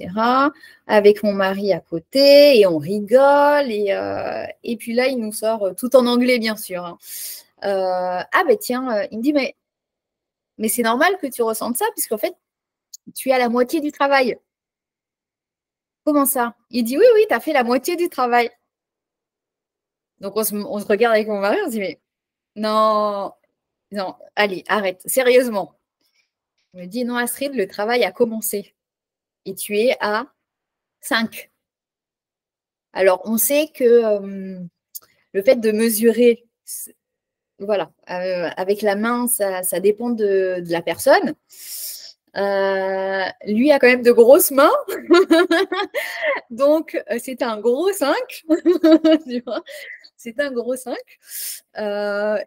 Avec mon mari à côté, et on rigole. Et puis là, il nous sort, tout en anglais, bien sûr, hein. Ah, ben tiens, il me dit, mais c'est normal que tu ressentes ça, puisqu'en fait, tu es à la moitié du travail. Comment ça? Il dit, oui, oui, tu as fait la moitié du travail. Donc, on se regarde avec mon mari, on se dit, mais non, non, allez, arrête, sérieusement. Il me dit, non, Astrid, le travail a commencé. Et tu es à 5. Alors, on sait que le fait de mesurer, voilà, avec la main, ça dépend de la personne. Lui a quand même de grosses mains. Donc, c'est un gros 5. C'est un gros 5.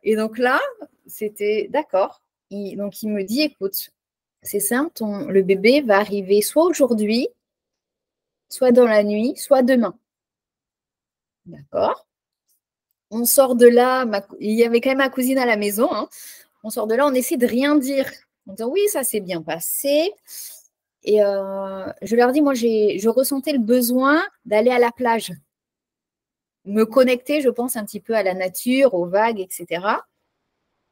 Et donc là, c'était d'accord. Donc, il me dit, écoute, c'est simple, le bébé va arriver soit aujourd'hui, soit dans la nuit, soit demain. D'accord. On sort de là, il y avait quand même ma cousine à la maison, hein. On sort de là, on essaie de rien dire. On dit oui, ça s'est bien passé. Et je leur dis, moi, je ressentais le besoin d'aller à la plage, me connecter, je pense, un petit peu à la nature, aux vagues, etc.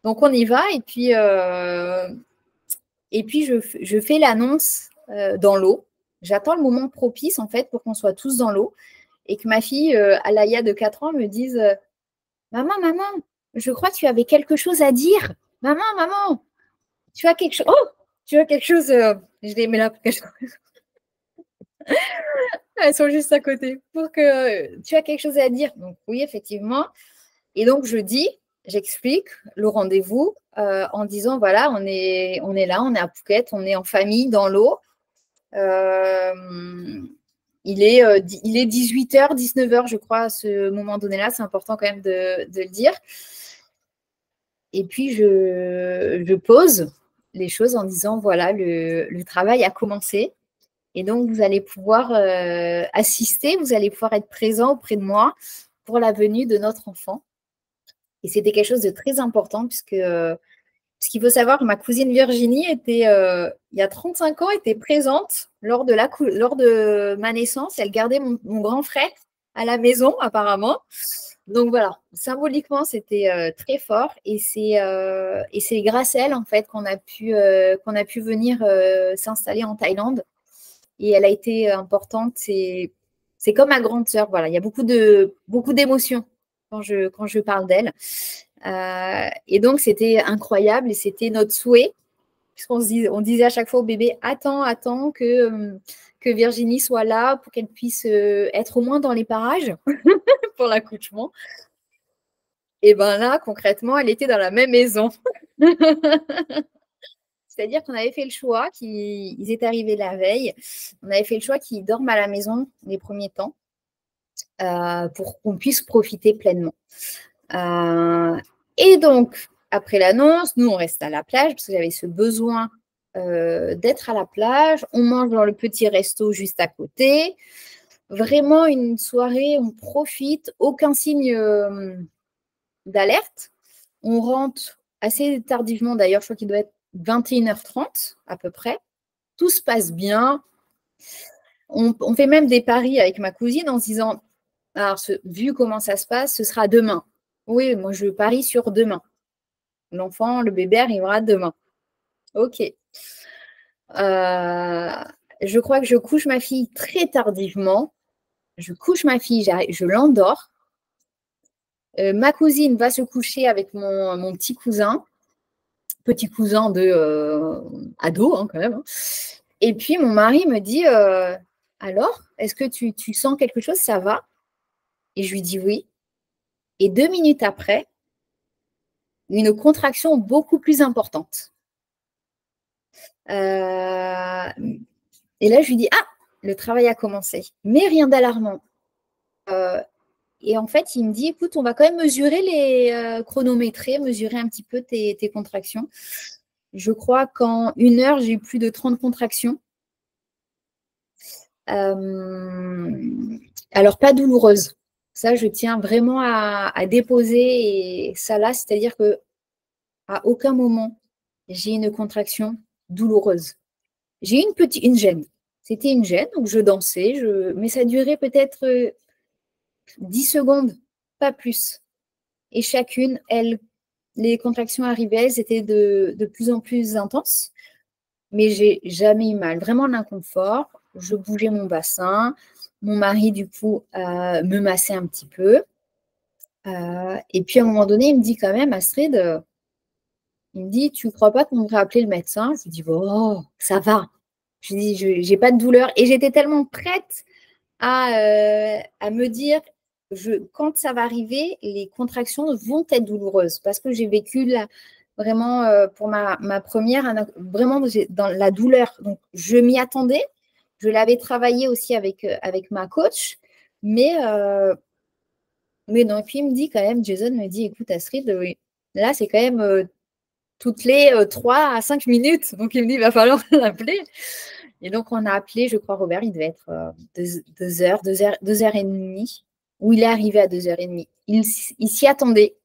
Donc, on y va. Et puis je fais l'annonce dans l'eau. J'attends le moment propice, en fait, pour qu'on soit tous dans l'eau. Et que ma fille, Alaya de 4 ans, me dise maman, maman, je crois que tu avais quelque chose à dire. Maman, maman, tu as quelque chose. Oh, tu as quelque chose. Je les mets là pour qu'elles elles sont juste à côté. Pour que tu as quelque chose à dire. Donc, oui, effectivement. Et donc, j'explique le rendez-vous en disant voilà, on est là, on est à Phuket, on est en famille dans l'eau. Il est 18h, 19h, je crois, à ce moment donné-là. C'est important quand même de le dire. Et puis, je pose les choses en disant, voilà, le travail a commencé. Et donc, vous allez pouvoir assister, vous allez pouvoir être présent auprès de moi pour la venue de notre enfant. Et c'était quelque chose de très important puisque ce qu'il faut savoir, ma cousine Virginie était, il y a 35 ans, était présente lors de ma naissance. Elle gardait mon grand frère à la maison, apparemment. Donc voilà, symboliquement, c'était très fort. Et c'est grâce à elle, en fait, qu'on a pu venir s'installer en Thaïlande. Et elle a été importante. C'est comme ma grande sœur. Voilà, il y a beaucoup d'émotions quand je parle d'elle. Et donc, c'était incroyable et c'était notre souhait, puisqu'on on disait à chaque fois au bébé, attends que Virginie soit là pour qu'elle puisse être au moins dans les parages pour l'accouchement. Et bien là, concrètement, elle était dans la même maison. C'est-à-dire qu'on avait fait le choix, ils étaient arrivés la veille, on avait fait le choix qu'ils dorment à la maison les premiers temps pour qu'on puisse profiter pleinement. Et donc, après l'annonce, nous, on reste à la plage parce que j'avais ce besoin d'être à la plage. On mange dans le petit resto juste à côté. Vraiment une soirée, on profite, aucun signe d'alerte. On rentre assez tardivement, d'ailleurs, je crois qu'il doit être 21h30 à peu près. Tout se passe bien. On fait même des paris avec ma cousine en se disant, alors, vu comment ça se passe, ce sera demain. Oui, moi, je parie sur demain. L'enfant, le bébé arrivera demain. OK. Je crois que je couche ma fille très tardivement. Je couche ma fille, je l'endors. Ma cousine va se coucher avec mon petit cousin de ado hein, quand même. Hein. Et puis, mon mari me dit, alors, est-ce que tu sens quelque chose, ça va? Et je lui dis oui. Et 2 minutes après, une contraction beaucoup plus importante. Et là, je lui dis, ah, le travail a commencé, mais rien d'alarmant. Et en fait, il me dit, écoute, on va quand même mesurer chronométrer, mesurer un petit peu tes contractions. je crois qu'en 1 heure, j'ai eu plus de 30 contractions. Alors, pas douloureuses. Ça, je tiens vraiment à déposer ça là, c'est-à-dire que à aucun moment, j'ai une contraction douloureuse. J'ai eu une gêne. C'était une gêne, donc je dansais, mais ça durait peut-être 10 secondes, pas plus. Et chacune, les contractions arrivaient, elles étaient de plus en plus intenses, mais j'ai jamais eu mal. Vraiment l'inconfort. Je bougeais mon bassin. Mon mari, du coup, me massait un petit peu. Et puis, à un moment donné, il me dit quand même, Astrid, il me dit, tu ne crois pas qu'on devrait appeler le médecin? Je lui dis, oh, ça va. Je lui dis, je n'ai pas de douleur. Et j'étais tellement prête à me dire, quand ça va arriver, les contractions vont être douloureuses parce que j'ai vécu vraiment pour ma première, vraiment dans la douleur. Donc, je m'y attendais. Je l'avais travaillé aussi avec ma coach, mais non. Et puis, il me dit quand même, Jason me dit, écoute, Astrid, là, c'est quand même toutes les 3 à 5 minutes. Donc, il me dit, il va falloir l'appeler. Et donc, on a appelé, je crois, Robert, il devait être 2h30, où il est arrivé à 2h30. Il s'y attendait.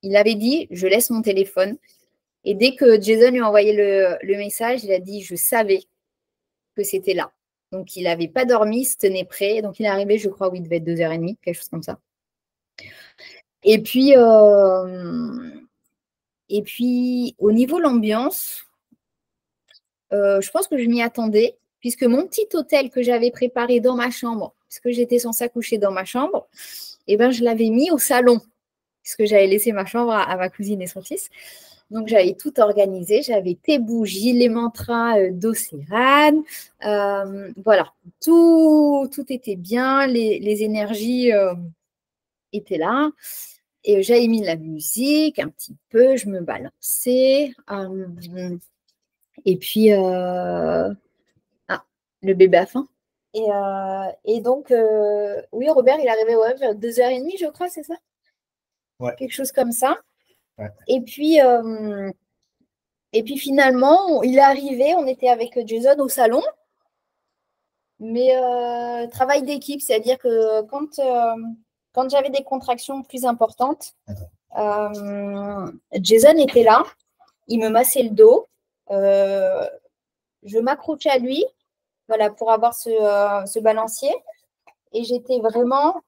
Il avait dit, je laisse mon téléphone. Et dès que Jason lui a envoyé le message, il a dit, je savais que c'était là. Donc, il n'avait pas dormi, il se tenait prêt. Donc, il est arrivé, je crois, où il devait être 2h30, quelque chose comme ça. Et puis, au niveau de l'ambiance, je pense que je m'y attendais, puisque mon petit hôtel que j'avais préparé dans ma chambre, puisque j'étais censée accoucher dans ma chambre, je l'avais mis au salon, puisque j'avais laissé ma chambre à ma cousine et son fils. Donc, j'avais tout organisé. J'avais tes bougies, les mantras d'Océane. Voilà, tout était bien. Les énergies étaient là. Et j'avais mis la musique un petit peu. Je me balançais. Et puis, le bébé a faim. Et donc, oui, Robert, il arrivait vers 2h30, je crois, c'est ça? Ouais. Quelque chose comme ça. Ouais. Et puis finalement, il est arrivé, on était avec Jason au salon. Mais travail d'équipe, c'est-à-dire que quand j'avais des contractions plus importantes, Jason était là, il me massait le dos, je m'accrochais à lui, voilà, pour avoir ce balancier. Et j'avais vraiment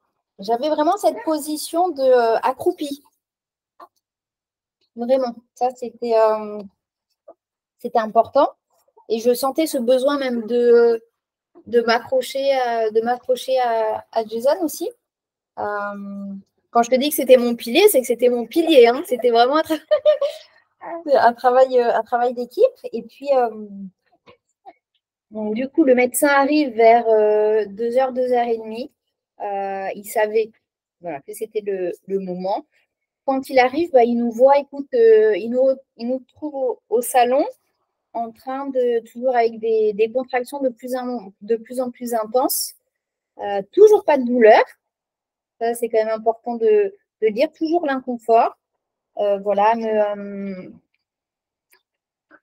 cette position de accroupie. Vraiment, ça c'était important. Et je sentais ce besoin même de m'accrocher à Jason aussi. Quand je te dis que c'était mon pilier, c'est que c'était mon pilier. Hein. C'était vraiment un travail d'équipe. Et puis, donc, du coup, le médecin arrive vers 2h, 2h30. Il savait que c'était le moment. Quand il arrive, il nous voit, écoute, il nous trouve au salon en train toujours avec des contractions de plus en plus intenses. Toujours pas de douleur. Ça, c'est quand même important de dire. Toujours l'inconfort. Voilà,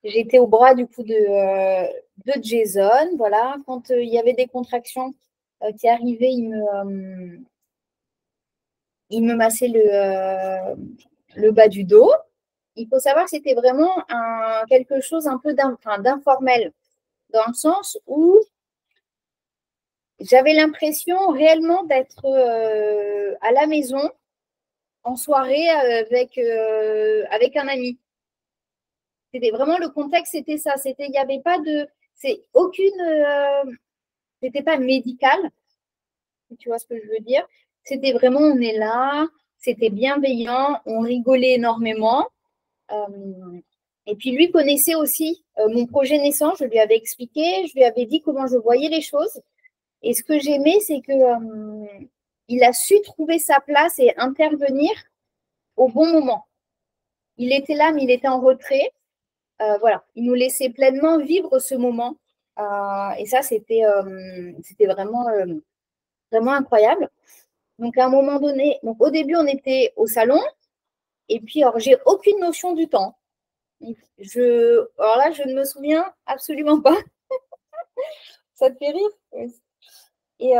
j'étais au bras du coup de Jason. Voilà, quand il y avait des contractions qui arrivaient, il me massait le bas du dos. Il faut savoir que c'était vraiment quelque chose un peu d'informel, dans le sens où j'avais l'impression réellement d'être à la maison en soirée avec un ami. C'était vraiment le contexte, c'était ça. Il n'y avait pas c'était pas médical, si tu vois ce que je veux dire. C'était vraiment, on est là, c'était bienveillant, on rigolait énormément. Et puis lui connaissait aussi mon projet naissant, je lui avais expliqué, je lui avais dit comment je voyais les choses. Et ce que j'aimais, c'est que il a su trouver sa place et intervenir au bon moment. Il était là, mais il était en retrait. Voilà, il nous laissait pleinement vivre ce moment. Et ça, c'était vraiment, vraiment incroyable. Donc, à un moment donné, donc au début, on était au salon. Et puis, alors, j'ai aucune notion du temps. Alors là, je ne me souviens absolument pas. Ça te fait rire? Et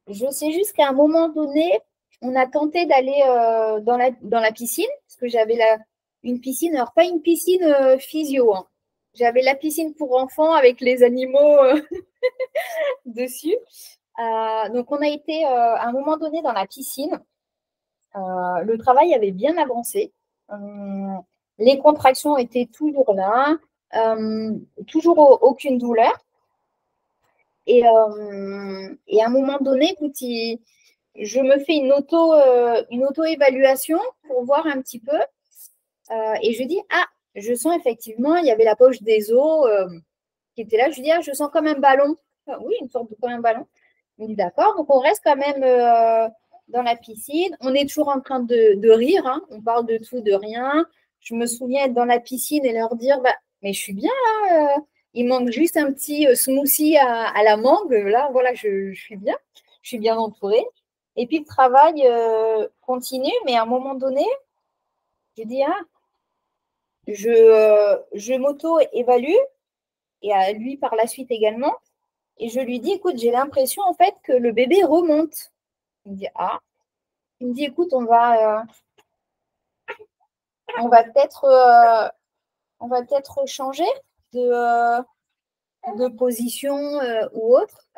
je sais juste qu'à un moment donné, on a tenté d'aller dans la piscine, parce que j'avais une piscine, alors pas une piscine physio, hein. J'avais la piscine pour enfants avec les animaux dessus. Donc, on a été à un moment donné dans la piscine. Le travail avait bien avancé. Les contractions étaient toujours là, toujours aucune douleur. Et à un moment donné, écoute, je me fais une auto-évaluation pour voir un petit peu. Et je dis, ah, je sens effectivement, il y avait la poche des os qui était là. Je dis, ah, je sens comme un ballon. Enfin, oui, une sorte de comme un ballon. Il me dit, d'accord, donc on reste quand même dans la piscine. On est toujours en train de rire, hein. On parle de tout, de rien. Je me souviens être dans la piscine et leur dire, bah, mais je suis bien là. Il manque juste un petit smoothie à la mangue. Là, voilà, je suis bien. Je suis bien entourée. Et puis le travail continue, mais à un moment donné, je dis, ah, je m'auto-évalue et à lui par la suite également. Et je lui dis, écoute, j'ai l'impression en fait que le bébé remonte. Il me dit, ah. Il me dit, écoute, on va peut-être changer de position ou autre.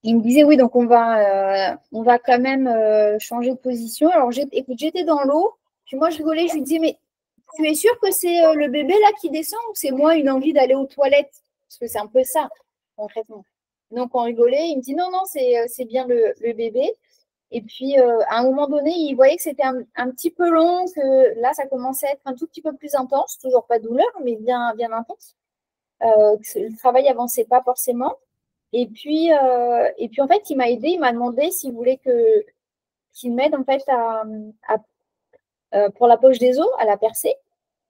Il me disait, oui, donc on va quand même changer de position. Alors, écoute, j'étais dans l'eau, puis moi, je rigolais, je lui disais, mais tu es sûr que c'est le bébé là qui descend ou c'est moi une envie d'aller aux toilettes? Parce que c'est un peu ça, concrètement. Donc, on rigolait, il me dit, non, non, c'est bien le bébé. Et puis, à un moment donné, il voyait que c'était un petit peu long, que là, ça commençait à être un tout petit peu plus intense, toujours pas de douleur, mais bien, bien intense. Le travail n'avançait pas forcément. Et puis, en fait, il m'a aidé, il m'a demandé s'il voulait qu'il m'aide en fait pour la poche des os, à la percer.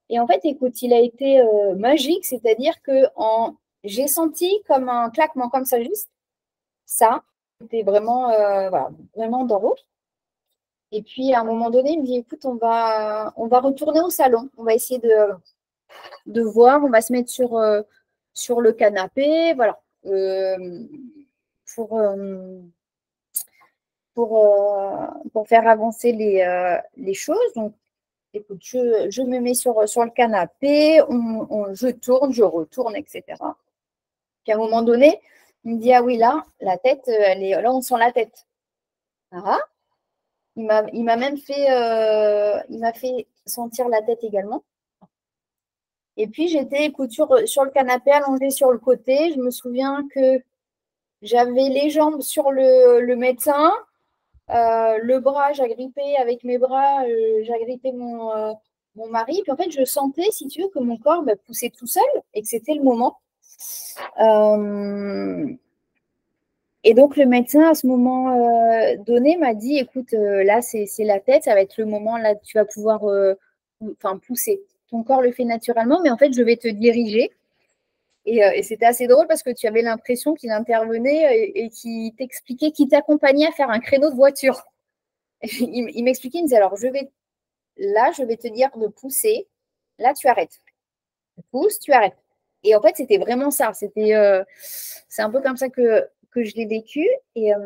Et en fait, écoute, il a été magique, c'est-à-dire que j'ai senti comme un claquement comme ça juste. Ça, c'était vraiment, voilà, vraiment dans l'eau. Et puis, à un moment donné, il me dit, écoute, on va retourner au salon. On va essayer de voir. On va se mettre sur le canapé. Voilà. Pour, euh, pour faire avancer les choses. Donc, écoute, je me mets sur le canapé. Je tourne, je retourne, etc. Puis, à un moment donné, il me dit, ah oui, là, la tête, là, on sent la tête. Ah, il m'a même il m'a fait sentir la tête également. Et puis, j'étais, écoute, sur le canapé, allongée sur le côté. Je me souviens que j'avais les jambes sur le médecin, le bras, j'agrippais avec mes bras, j'agrippais mon mari. Puis, en fait, je sentais, si tu veux, que mon corps poussait tout seul et que c'était le moment. Et donc, le médecin, à ce moment donné, m'a dit, écoute, là, c'est la tête, ça va être le moment, là, tu vas pouvoir pousser. Ton corps le fait naturellement, mais en fait, je vais te diriger. Et c'était assez drôle parce que tu avais l'impression qu'il intervenait et qu'il t'expliquait, qu'il t'accompagnait à faire un créneau de voiture. Il m'expliquait, il me disait, alors, je vais te dire de pousser. Là, tu arrêtes. Tu pousses, tu arrêtes. Et en fait, c'était vraiment ça. C'est un peu comme ça que je l'ai vécu. Et en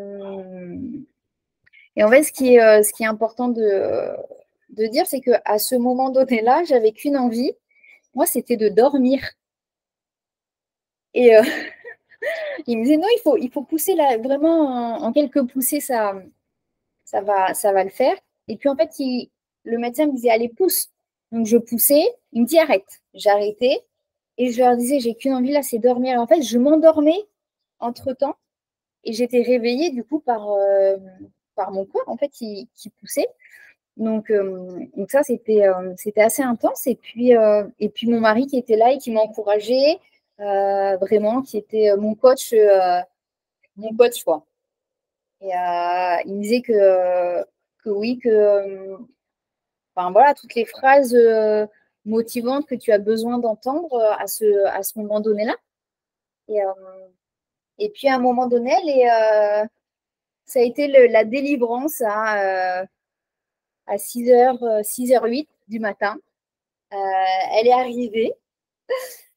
fait, ce qui est important de dire, c'est qu'à ce moment donné-là, j'avais qu'une envie. Moi, c'était de dormir. Et il me disait, non, il faut pousser là, vraiment en quelques poussées, ça va le faire. Et puis, en fait, le médecin me disait, allez, pousse. Donc, je poussais. Il me dit, arrête. J'arrêtais. Et je leur disais, j'ai qu'une envie là, c'est dormir. Et en fait, je m'endormais entre-temps. Et j'étais réveillée, du coup, par mon corps, en fait, qui poussait. Donc ça, c'était assez intense. Et puis, mon mari qui était là et qui m'encourageait, vraiment, qui était mon coach, quoi. Et il me disait que oui, enfin, voilà, toutes les phrases motivantes que tu as besoin d'entendre à ce moment donné-là. Et puis, à un moment donné, ça a été la délivrance. à 6h, 6h08 du matin. Elle est arrivée.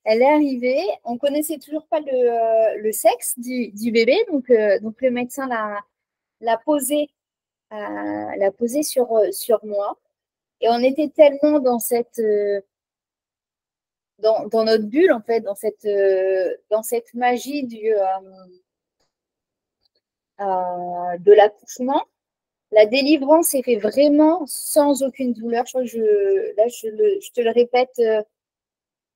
Elle est arrivée. On ne connaissait toujours pas le sexe du bébé. Donc le médecin l'a posé, sur moi. Et on était tellement dans dans notre bulle, en fait, dans cette magie de l'accouchement. La délivrance s'est fait vraiment sans aucune douleur. Je crois que je te le répète,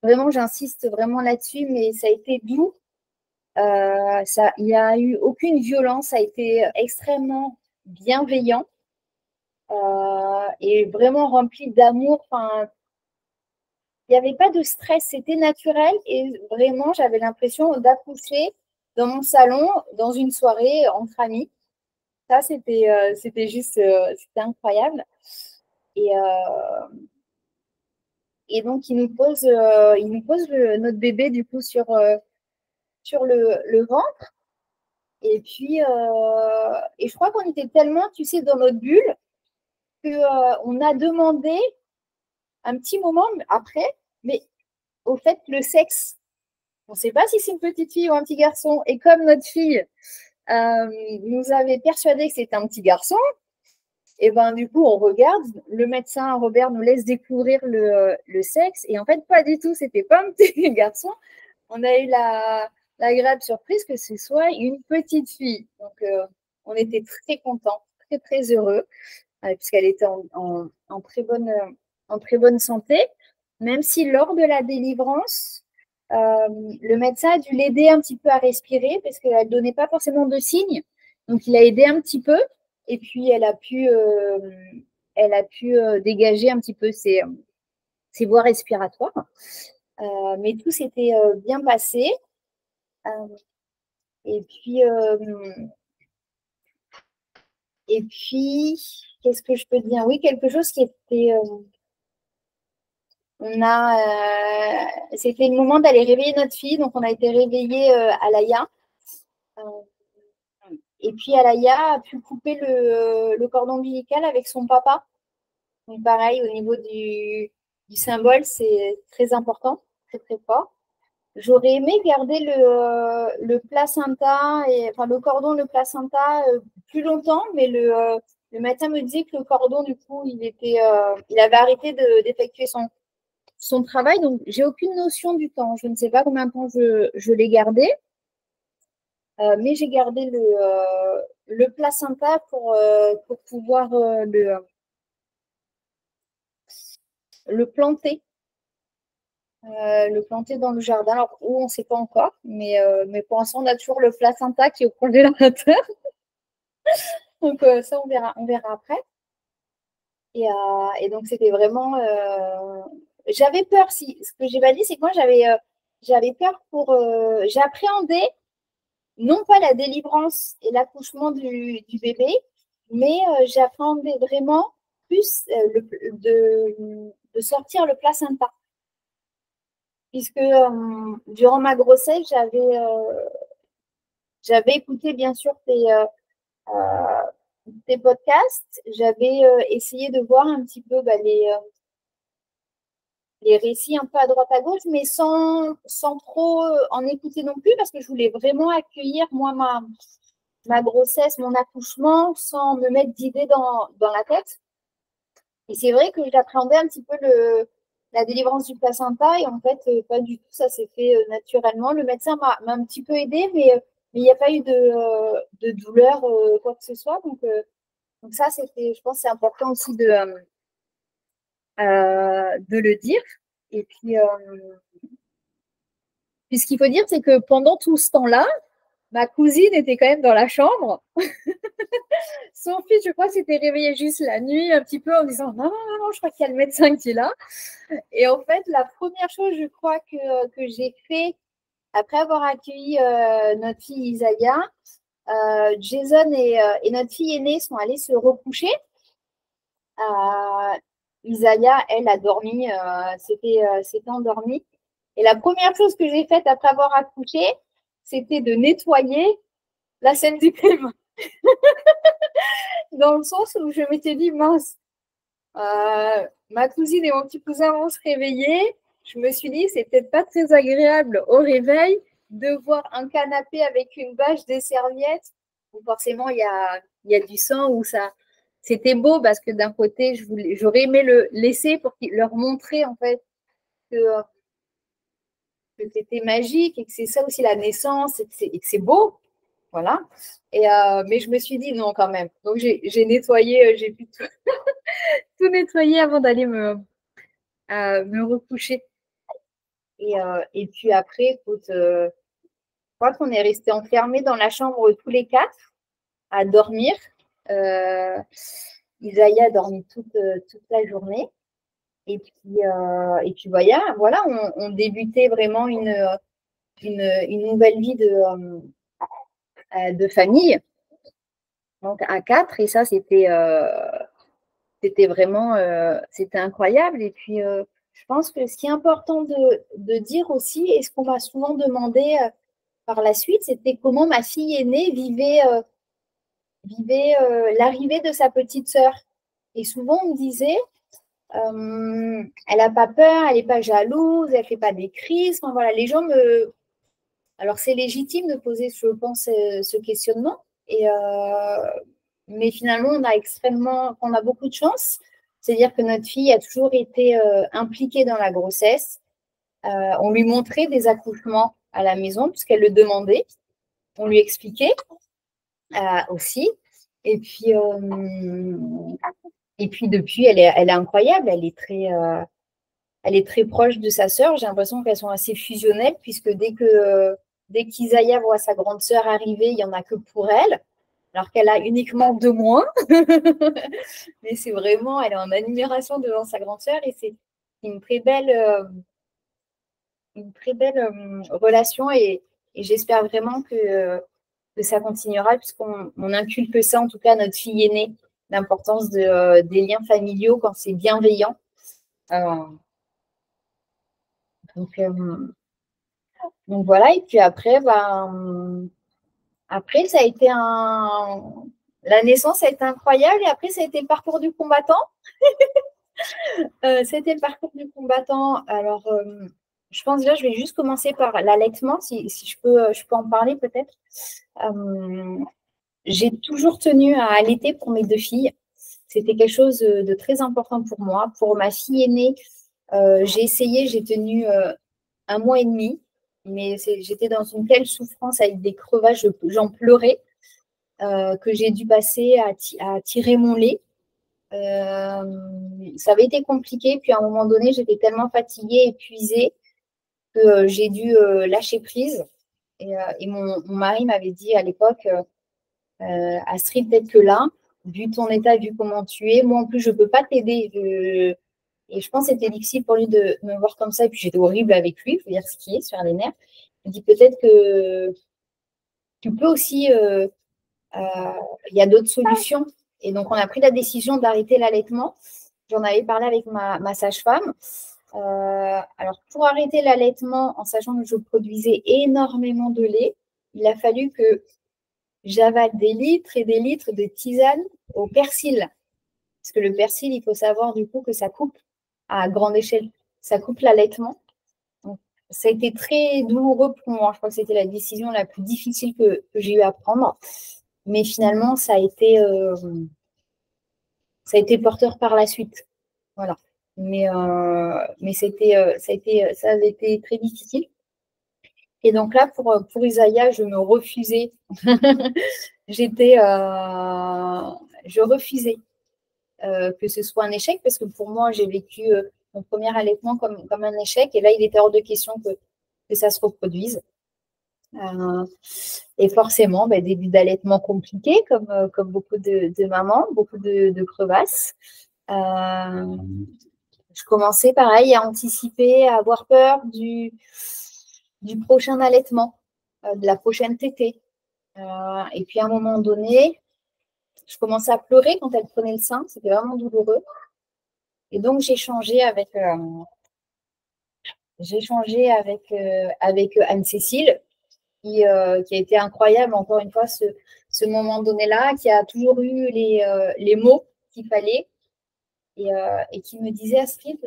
vraiment, j'insiste vraiment là-dessus, mais ça a été doux. Il n'y a eu aucune violence, ça a été extrêmement bienveillant et vraiment rempli d'amour. Enfin, il n'y avait pas de stress, c'était naturel et vraiment, j'avais l'impression d'accoucher dans mon salon, dans une soirée entre amis. Ça, c'était juste, c'était incroyable. Et donc, il nous pose notre bébé du coup sur le ventre. Et puis, et je crois qu'on était tellement, tu sais, dans notre bulle qu'on a demandé un petit moment après, mais au fait, le sexe, on ne sait pas si c'est une petite fille ou un petit garçon. Et comme notre fille nous avait persuadé que c'était un petit garçon, et ben du coup, on regarde, le médecin Robert nous laisse découvrir le sexe, et en fait, pas du tout, c'était pas un petit garçon. On a eu l'agréable surprise que ce soit une petite fille. Donc, on était très contents, très, très heureux, puisqu'elle était en très bonne santé, même si lors de la délivrance, le médecin a dû l'aider un petit peu à respirer, parce qu'elle ne donnait pas forcément de signes. Donc, il a aidé un petit peu, et puis elle a pu dégager un petit peu ses voies respiratoires. Mais tout s'était bien passé. Et puis, qu'est-ce que je peux dire? Oui, quelque chose qui était. C'était le moment d'aller réveiller notre fille, donc on a été réveillés à Laïa. Et puis Alaya a pu couper le cordon ombilical avec son papa. Donc pareil, au niveau du symbole, c'est très important, très très fort. J'aurais aimé garder le placenta, enfin le cordon, le placenta plus longtemps, mais le médecin me disait que le cordon, du coup, il avait arrêté d'effectuer son travail. Donc, j'ai aucune notion du temps. Je ne sais pas combien de temps je l'ai gardé, mais j'ai gardé le placenta pour pouvoir le planter. Le planter dans le jardin. Alors, où on ne sait pas encore, mais pour l'instant, on a toujours le placenta qui est au congélateur. Donc, ça, on verra après. Et donc, c'était vraiment. J'avais peur. Ce que j'ai pas dit, c'est que moi, j'avais peur j'appréhendais non pas la délivrance et l'accouchement du bébé, mais j'appréhendais vraiment plus de sortir le placenta. Puisque durant ma grossesse, j'avais écouté bien sûr tes podcasts, j'avais essayé de voir un petit peu les récits un peu à droite à gauche, mais sans trop en écouter non plus, parce que je voulais vraiment accueillir moi ma grossesse, mon accouchement, sans me mettre d'idées dans la tête. Et c'est vrai que j'appréhendais un petit peu la délivrance du placenta, et en fait, pas du tout, ça s'est fait naturellement. Le médecin m'a un petit peu aidé, mais il n'y a pas eu de douleur, quoi que ce soit. Donc ça, je pense que c'est important aussi de le dire. Et puis, ce qu'il faut dire, c'est que pendant tout ce temps-là, ma cousine était quand même dans la chambre. Son fils, je crois, s'était réveillé juste la nuit, un petit peu en disant non, je crois qu'il y a le médecin qui est là. Et en fait, la première chose, je crois, que j'ai fait après avoir accueilli notre fille Isaiah, Jason et notre fille aînée sont allés se recoucher. Isaiah, elle, a dormi, s'était endormie. Et la première chose que j'ai faite après avoir accouché, c'était de nettoyer la scène du crime. Dans le sens où je m'étais dit, mince, Ma cousine et mon petit cousin vont se réveiller. Je me suis dit, c'est peut-être pas très agréable au réveil de voir un canapé avec une bâche, des serviettes, où forcément il y a du sang, où ça. C'était beau parce que d'un côté, j'aurais aimé le laisser pour leur montrer en fait que c'était magique et que c'est ça aussi la naissance et que c'est beau. Voilà. Mais je me suis dit non quand même. Donc j'ai nettoyé, j'ai pu tout nettoyer avant d'aller me recoucher. Et puis après, écoute, je crois qu'on est resté enfermés dans la chambre tous les quatre à dormir. Isaiah a dormi toute la journée. Et puis voilà, on débutait vraiment une nouvelle vie de famille, donc à quatre. Et ça, c'était vraiment c'était incroyable. Et puis, je pense que ce qui est important de dire aussi, et ce qu'on m'a souvent demandé par la suite, c'était comment ma fille aînée vivait l'arrivée de sa petite sœur. Et souvent, on me disait, elle n'a pas peur, elle n'est pas jalouse, elle ne fait pas des crises. Enfin, voilà, les gens me. Alors, c'est légitime de poser, je pense, ce questionnement. Mais finalement, on a beaucoup de chance. C'est-à-dire que notre fille a toujours été impliquée dans la grossesse. On lui montrait des accouchements à la maison puisqu'elle le demandait. On lui expliquait aussi. Et puis, depuis, elle est incroyable. Elle est très proche de sa sœur. J'ai l'impression qu'elles sont assez fusionnelles puisque dès qu'Isaiah voit sa grande sœur arriver, il n'y en a que pour elle, alors qu'elle a uniquement 2 mois. Mais c'est vraiment, elle est en admiration devant sa grande sœur et c'est une très belle, relation et j'espère vraiment que ça continuera puisqu'on inculque ça, en tout cas à notre fille aînée, l'importance des liens familiaux quand c'est bienveillant. Donc voilà, et puis après, ça a été la naissance a été incroyable et après, ça a été le parcours du combattant. C'était le parcours du combattant. Alors, je pense déjà, je vais juste commencer par l'allaitement, si je peux en parler peut-être. J'ai toujours tenu à allaiter pour mes 2 filles. C'était quelque chose de très important pour moi. Pour ma fille aînée, j'ai essayé, j'ai tenu 1 mois et demi, mais j'étais dans une telle souffrance avec des crevasses, j'en pleurais, que j'ai dû passer à tirer mon lait. Ça avait été compliqué, puis à un moment donné, j'étais tellement fatiguée, épuisée, que j'ai dû lâcher prise. Et mon mari m'avait dit à l'époque, Astrid, peut-être que là, vu ton état, vu comment tu es, moi en plus, je ne peux pas t'aider. Et je pense que c'était difficile pour lui de me voir comme ça. Et puis j'étais horrible avec lui, il faut dire ce qui est, sur les nerfs. Il me dit peut-être que tu peux aussi, il y a d'autres solutions. Et donc on a pris la décision d'arrêter l'allaitement. J'en avais parlé avec ma sage-femme. Alors pour arrêter l'allaitement, en sachant que je produisais énormément de lait, il a fallu que j'avale des litres et des litres de tisane au persil. Parce que le persil, il faut savoir du coup que ça coupe à grande échelle. Ça coupe l'allaitement. Donc, ça a été très douloureux pour moi. Je crois que c'était la décision la plus difficile que j'ai eu à prendre. Mais finalement, ça a été porteur par la suite. Voilà. Mais ça avait été très difficile. Et donc là, pour Isaiah, je me refusais. Je refusais que ce soit un échec parce que pour moi, j'ai vécu mon premier allaitement comme un échec. Et là, il était hors de question que ça se reproduise. Et forcément, début d'allaitement compliqué, comme beaucoup de mamans, beaucoup de crevasses. Je commençais pareil à anticiper, à avoir peur du prochain allaitement, de la prochaine tétée. Et puis à un moment donné, je commençais à pleurer quand elle prenait le sein, c'était vraiment douloureux. Et donc j'ai échangé avec Anne-Cécile, qui a été incroyable, encore une fois, ce moment donné-là, qui a toujours eu les mots qu'il fallait. et qui me disait, Astrid,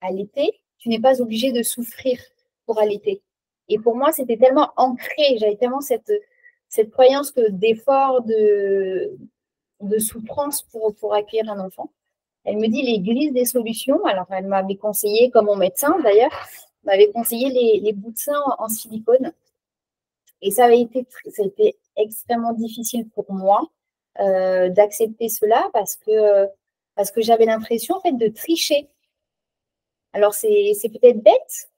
allaiter, tu n'es pas obligée de souffrir pour allaiter. Et pour moi, c'était tellement ancré, j'avais tellement cette croyance que d'effort, de souffrance pour accueillir un enfant. Elle me dit, il existe des solutions. Alors, elle m'avait conseillé, comme mon médecin d'ailleurs, m'avait conseillé les bouts de sein en silicone. Et ça a été extrêmement difficile pour moi d'accepter cela parce que j'avais l'impression en fait de tricher. Alors c'est peut-être bête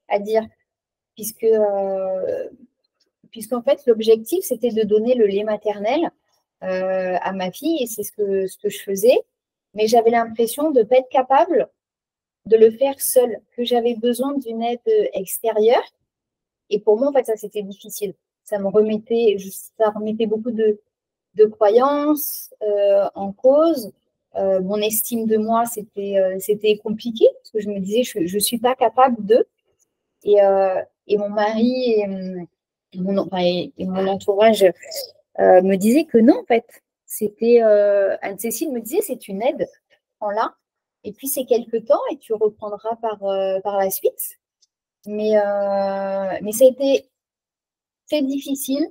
à dire puisqu'en fait l'objectif c'était de donner le lait maternel à ma fille et c'est ce que je faisais, mais j'avais l'impression de ne pas être capable de le faire seule, que j'avais besoin d'une aide extérieure. Et pour moi, en fait, ça, c'était difficile. Ça remettait beaucoup de croyances en cause. Mon estime de moi, c'était compliqué parce que je me disais, je ne suis pas capable de. Et mon mari et mon entourage me disaient que non, en fait. Anne-Cécile me disait, c'est une aide, prends-la. Et puis, c'est quelques temps et tu reprendras par la suite. Mais ça a été très difficile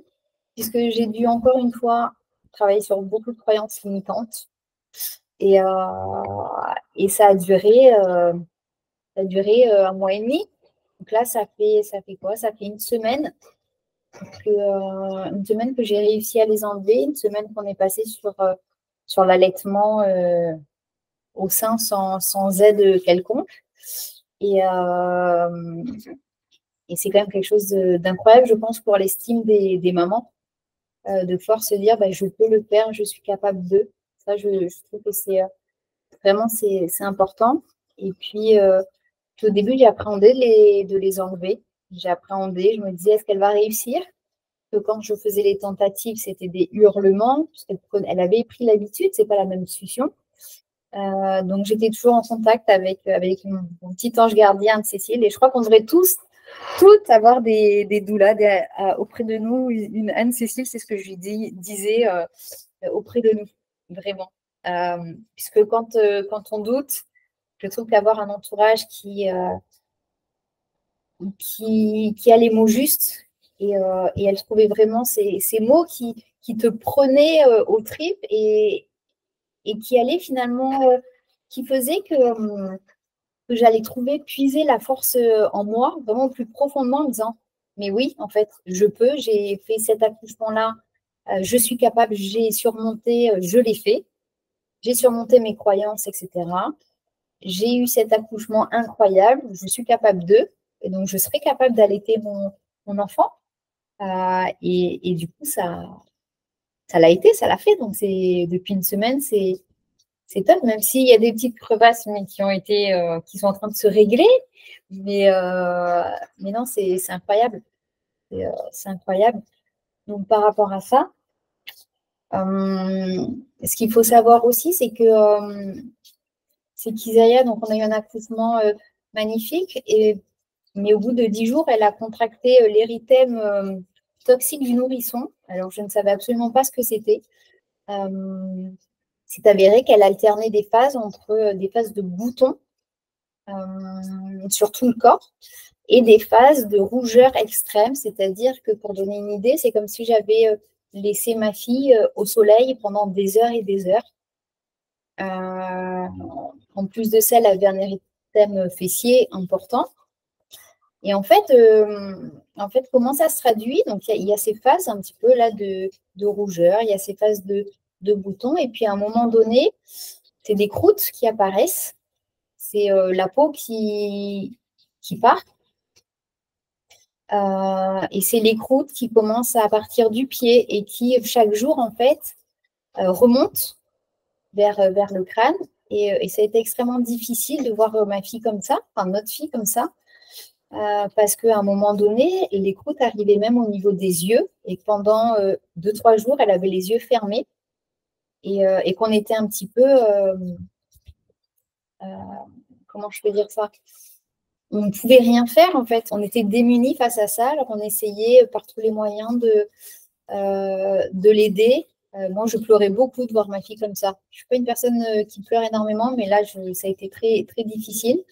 puisque j'ai dû encore une fois travailler sur beaucoup de croyances limitantes. Et ça a duré, un mois et demi. Donc là, ça fait quoi? Ça fait une semaine que j'ai réussi à les enlever, une semaine qu'on est passé sur l'allaitement au sein sans aide quelconque. Et c'est quand même quelque chose d'incroyable, je pense, pour l'estime des mamans, de pouvoir se dire, je peux le faire, je suis capable de. Ça, je trouve que c'est vraiment, c'est important. Et puis, au début, j'ai appréhendé de les enlever. J'ai appréhendé, je me disais, est-ce qu'elle va réussir? Que quand je faisais les tentatives, c'était des hurlements, puisqu'elle avait pris l'habitude, c'est pas la même succion. Donc, j'étais toujours en contact avec mon petit ange gardien de Cécile. Et je crois qu'on devrait toutes avoir des doulas auprès de nous. Une Anne-Cécile, c'est ce que je lui disais auprès de nous, vraiment. Puisque quand on doute, je trouve qu'avoir un entourage qui a les mots justes et elle trouvait vraiment ces mots qui te prenaient aux tripes et qui allaient finalement, qui faisaient que j'allais puiser la force en moi, vraiment plus profondément en me disant, mais oui, en fait, je peux, j'ai fait cet accouchement-là, je suis capable, j'ai surmonté, je l'ai fait, j'ai surmonté mes croyances, etc. J'ai eu cet accouchement incroyable, je suis capable d'eux, et donc je serai capable d'allaiter mon enfant. Et du coup, ça l'a été, ça l'a fait. Donc, depuis une semaine, c'est top, même s'il y a des petites crevasses mais qui sont en train de se régler. Mais non, c'est incroyable. C'est incroyable. Donc, par rapport à ça, ce qu'il faut savoir aussi, c'est qu'Isaiah, donc on a eu un accouchement magnifique, mais au bout de 10 jours, elle a contracté l'érythème toxique du nourrisson. Alors, je ne savais absolument pas ce que c'était. C'est avéré qu'elle alternait des phases entre des phases de boutons sur tout le corps et des phases de rougeur extrême, c'est-à-dire que pour donner une idée, c'est comme si j'avais laissé ma fille au soleil pendant des heures et des heures. En plus de ça, elle avait un érythème fessier important. Et en fait, comment ça se traduit? Donc, il y a ces phases un petit peu là de rougeur, il y a ces phases de boutons, et puis à un moment donné, c'est des croûtes qui apparaissent. C'est la peau qui part. Et c'est les croûtes qui commencent à partir du pied et qui, chaque jour, en fait, remontent vers le crâne. Et ça a été extrêmement difficile de voir ma fille comme ça, enfin notre fille comme ça. Parce qu'à un moment donné, les croûtes arrivaient même au niveau des yeux et pendant 2-3 jours, elle avait les yeux fermés et qu'on était un petit peu, comment je peux dire ça? On ne pouvait rien faire en fait, on était démunis face à ça, alors on essayait par tous les moyens de l'aider Moi, je pleurais beaucoup de voir ma fille comme ça. Je ne suis pas une personne qui pleure énormément, mais là, ça a été très, très difficile.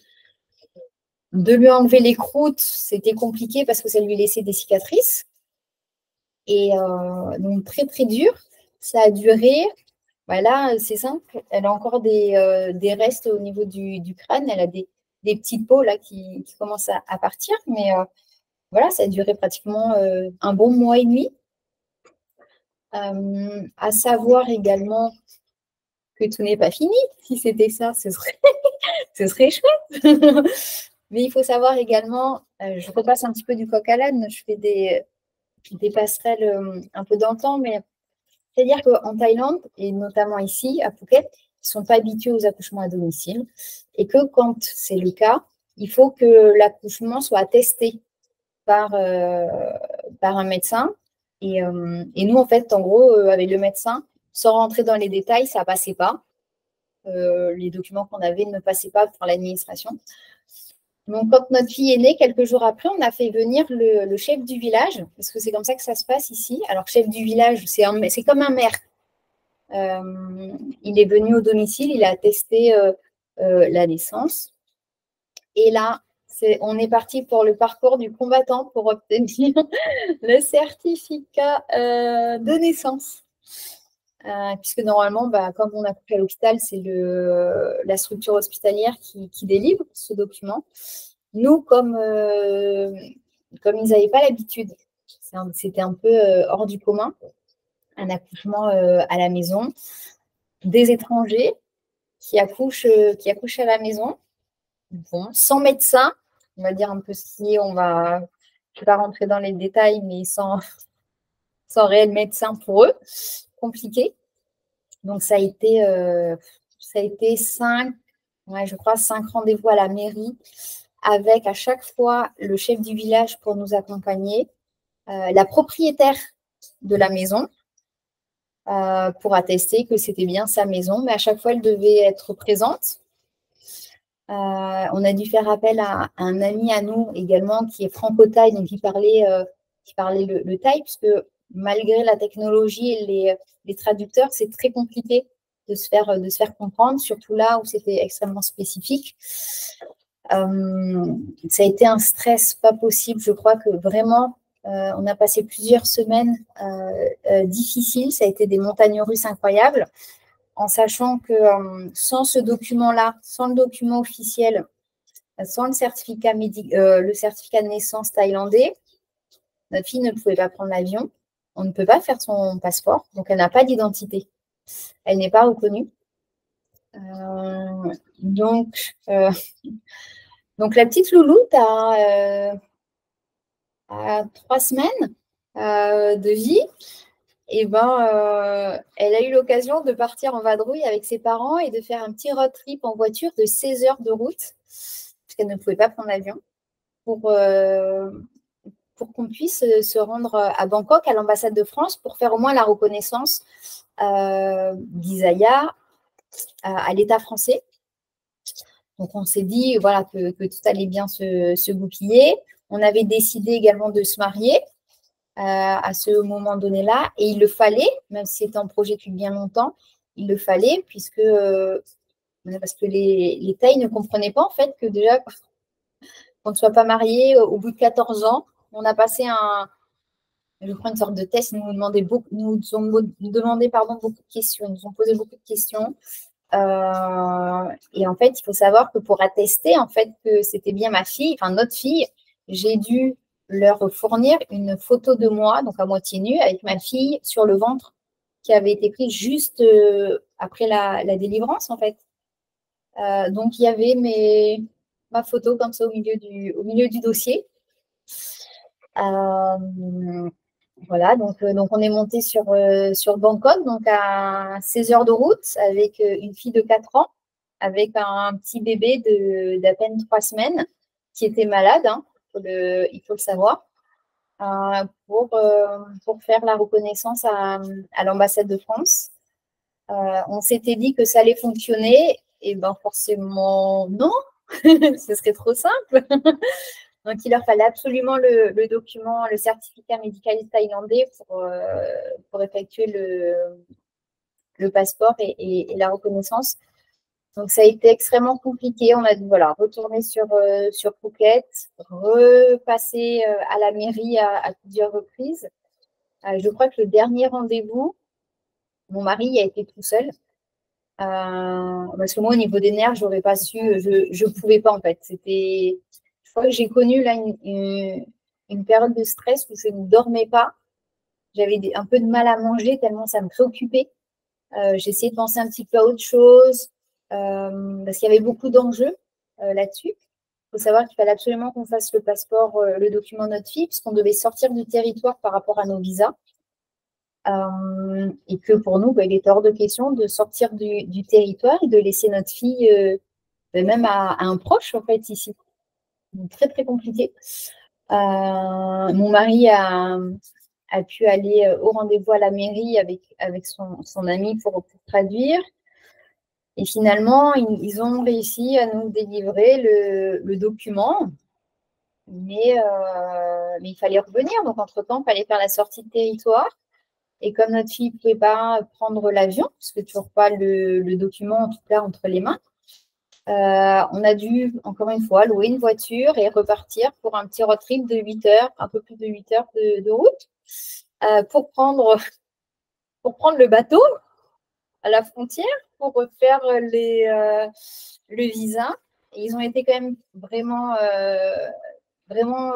De lui enlever les croûtes, c'était compliqué parce que ça lui laissait des cicatrices. Et donc, très, très dur. Ça a duré. Voilà, c'est simple. Elle a encore des restes au niveau du crâne. Elle a des petites peaux là, qui commencent à partir. Mais voilà, ça a duré pratiquement un bon mois et demi. À savoir également que tout n'est pas fini. Si c'était ça, ce serait chouette. Mais il faut savoir également, je repasse un petit peu du coq à l'âne, je fais des passerelles un peu dans le temps, mais c'est-à-dire qu'en Thaïlande, et notamment ici, à Phuket, ils ne sont pas habitués aux accouchements à domicile. Et que quand c'est le cas, il faut que l'accouchement soit attesté par un médecin. Et nous, en fait, en gros, avec le médecin, sans rentrer dans les détails, ça ne passait pas. Les documents qu'on avait ne passaient pas pour l'administration. Donc, quand notre fille est née, quelques jours après, on a fait venir le chef du village, parce que c'est comme ça que ça se passe ici. Alors, chef du village, c'est comme un maire. Il est venu au domicile, il a attesté la naissance. Et là, on est parti pour le parcours du combattant pour obtenir le certificat de naissance. Puisque normalement, comme on accouche à l'hôpital, c'est la structure hospitalière qui délivre ce document. Nous, comme ils n'avaient pas l'habitude, c'était un peu hors du commun, un accouchement à la maison, des étrangers qui accouchent à la maison, bon, sans médecin, on va dire un peu je ne vais pas rentrer dans les détails, mais sans réel médecin pour eux, compliqué. Donc, ça a été 5 rendez-vous à la mairie avec à chaque fois le chef du village pour nous accompagner, la propriétaire de la maison pour attester que c'était bien sa maison, mais à chaque fois, elle devait être présente. On a dû faire appel à un ami à nous également qui est franco-thaï, donc qui parlait le thaï, puisque malgré la technologie et les traducteurs, c'est très compliqué de se faire comprendre, surtout là où c'était extrêmement spécifique. Ça a été un stress pas possible. Je crois que vraiment, on a passé plusieurs semaines difficiles. Ça a été des montagnes russes incroyables, en sachant que sans ce document-là, sans le document officiel, sans le certificat de naissance thaïlandais, notre fille ne pouvait pas prendre l'avion. On ne peut pas faire son passeport, donc elle n'a pas d'identité. Elle n'est pas reconnue. Donc, la petite louloute a 3 semaines de vie. Et elle a eu l'occasion de partir en vadrouille avec ses parents et de faire un petit road trip en voiture de 16 heures de route, parce qu'elle ne pouvait pas prendre l'avion, pour qu'on puisse se rendre à Bangkok, à l'ambassade de France, pour faire au moins la reconnaissance d'Isaiah à l'État français. Donc, on s'est dit voilà, que tout allait bien se goupiller. On avait décidé également de se marier à ce moment donné-là. Et il le fallait, même si c'était en projet depuis bien longtemps, il le fallait, parce que les Thaïs ne comprenaient pas en fait que déjà, qu'on ne soit pas marié au bout de 14 ans, on a passé une sorte de test, ils nous demandaient beaucoup de questions, ils nous ont posé beaucoup de questions. Et en fait, il faut savoir que pour attester en fait que c'était bien ma fille, enfin notre fille, j'ai dû leur fournir une photo de moi, donc à moitié nue, avec ma fille sur le ventre, qui avait été prise juste après la délivrance, en fait. Donc, il y avait ma photo comme ça au milieu du dossier. Voilà, donc on est monté sur Bangkok, donc à 16 heures de route, avec une fille de 4 ans, avec un petit bébé d'à peine 3 semaines, qui était malade, hein, il faut le savoir, pour faire la reconnaissance à l'ambassade de France. On s'était dit que ça allait fonctionner, et forcément non, ce serait trop simple. Donc, il leur fallait absolument le document, le certificat médical thaïlandais pour effectuer le passeport et la reconnaissance. Donc, ça a été extrêmement compliqué. On a dû retourner sur Phuket, repasser à la mairie à plusieurs reprises. Je crois que le dernier rendez-vous, mon mari a été tout seul. Parce que moi, au niveau des nerfs, je n'aurais pas su, je ne pouvais pas en fait. Je crois que j'ai connu là une période de stress où je ne dormais pas. J'avais un peu de mal à manger tellement ça me préoccupait. J'essayais de penser un petit peu à autre chose parce qu'il y avait beaucoup d'enjeux là-dessus. Il faut savoir qu'il fallait absolument qu'on fasse le passeport, le document de notre fille, puisqu'on devait sortir du territoire par rapport à nos visas. Et que pour nous, il était hors de question de sortir du territoire et de laisser notre fille même à un proche, en fait, ici. Donc, très, très compliqué. Mon mari a pu aller au rendez-vous à la mairie avec son ami pour traduire. Et finalement, ils ont réussi à nous délivrer le document. Mais il fallait revenir. Donc, entre-temps, il fallait faire la sortie de territoire. Et comme notre fille ne pouvait pas prendre l'avion, parce que toujours pas le document, en tout cas, entre les mains, on a dû, encore une fois, louer une voiture et repartir pour un petit road trip de 8 heures, un peu plus de 8 heures de route, pour prendre le bateau à la frontière, pour refaire le visa. Et ils ont été quand même vraiment, vraiment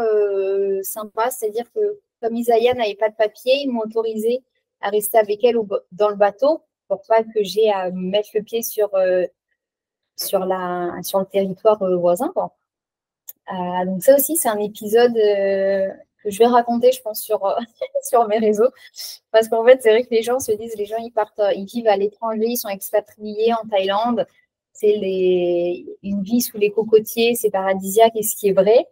sympas, c'est-à-dire que comme Isaiah n'avait pas de papier, ils m'ont autorisé à rester avec elle dans le bateau pour pas que j'ai à mettre le pied sur le territoire voisin, quoi. Donc ça aussi, c'est un épisode que je vais raconter, je pense, sur mes réseaux. Parce qu'en fait, c'est vrai que les gens se disent, les gens, ils vivent à l'étranger, ils sont expatriés en Thaïlande. C'est une vie sous les cocotiers, c'est paradisiaque, et ce qui est vrai.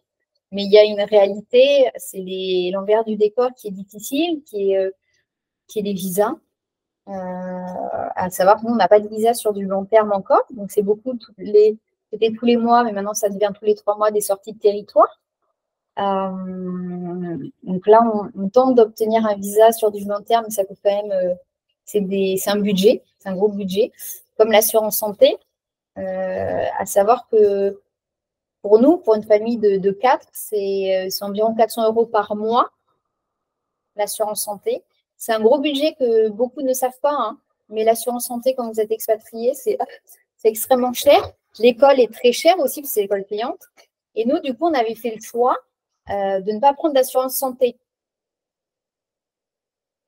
Mais il y a une réalité, c'est l'envers du décor qui est difficile, qui est les visas. À savoir que nous, on n'a pas de visa sur du long terme encore. Donc, c'est beaucoup, c'était tous les mois, mais maintenant, ça devient tous les 3 mois des sorties de territoire. Donc là, on tente d'obtenir un visa sur du long terme, mais ça coûte quand même, c'est un budget, c'est un gros budget, comme l'assurance santé. À savoir que pour nous, pour une famille de 4, c'est environ 400 € par mois, l'assurance santé. C'est un gros budget que beaucoup ne savent pas, hein, mais l'assurance santé, quand vous êtes expatrié, c'est extrêmement cher. L'école est très chère aussi, parce que c'est l'école payante. Et nous, du coup, on avait fait le choix de ne pas prendre d'assurance santé.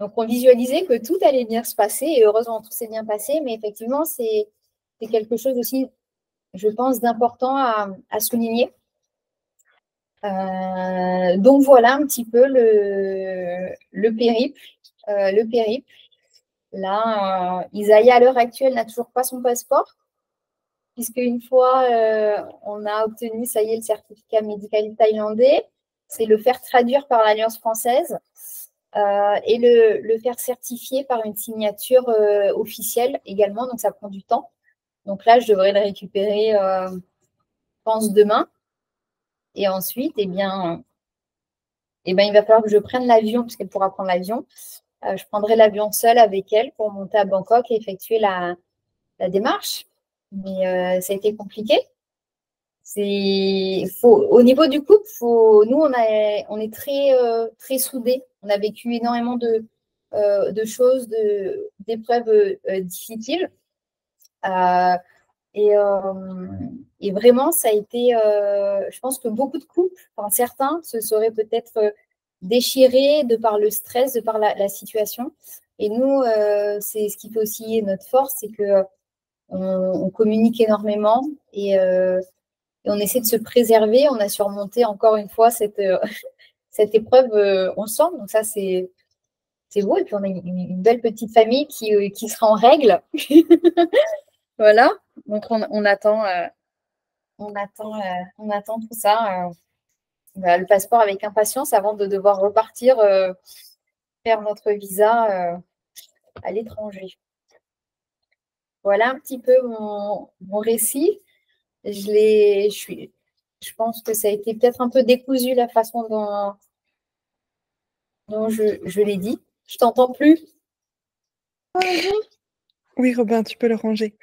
Donc, on visualisait que tout allait bien se passer, et heureusement, tout s'est bien passé, mais effectivement, c'est quelque chose aussi, je pense, d'important à souligner. Donc, voilà un petit peu le périple. Là, Isaiah, à l'heure actuelle, n'a toujours pas son passeport, puisque une fois on a obtenu, ça y est, le certificat médical thaïlandais, c'est le faire traduire par l'Alliance française et le faire certifier par une signature officielle également, donc ça prend du temps. Donc là, je devrais le récupérer, je pense, demain. Et ensuite, il va falloir que je prenne l'avion, puisqu'elle pourra prendre l'avion. Je prendrai l'avion seule avec elle pour monter à Bangkok et effectuer la démarche. Mais ça a été compliqué. Au niveau du couple, nous, on est très, très soudés. On a vécu énormément de choses, d'épreuves difficiles. Et vraiment, ça a été, je pense que beaucoup de couples, enfin, certains se seraient peut-être déchirés de par le stress, de par la situation. Et nous, c'est ce qui fait aussi notre force, c'est que on communique énormément et on essaie de se préserver. On a surmonté encore une fois cette épreuve ensemble. Donc ça, c'est beau. Et puis, on a une belle petite famille qui sera en règle. Voilà. Donc, on attend tout ça. Le passeport avec impatience avant de devoir repartir faire notre visa à l'étranger. Voilà un petit peu mon récit. Je pense que ça a été peut-être un peu décousu la façon dont je l'ai dit. Je t'entends plus. Oui, Robin, tu peux le ranger.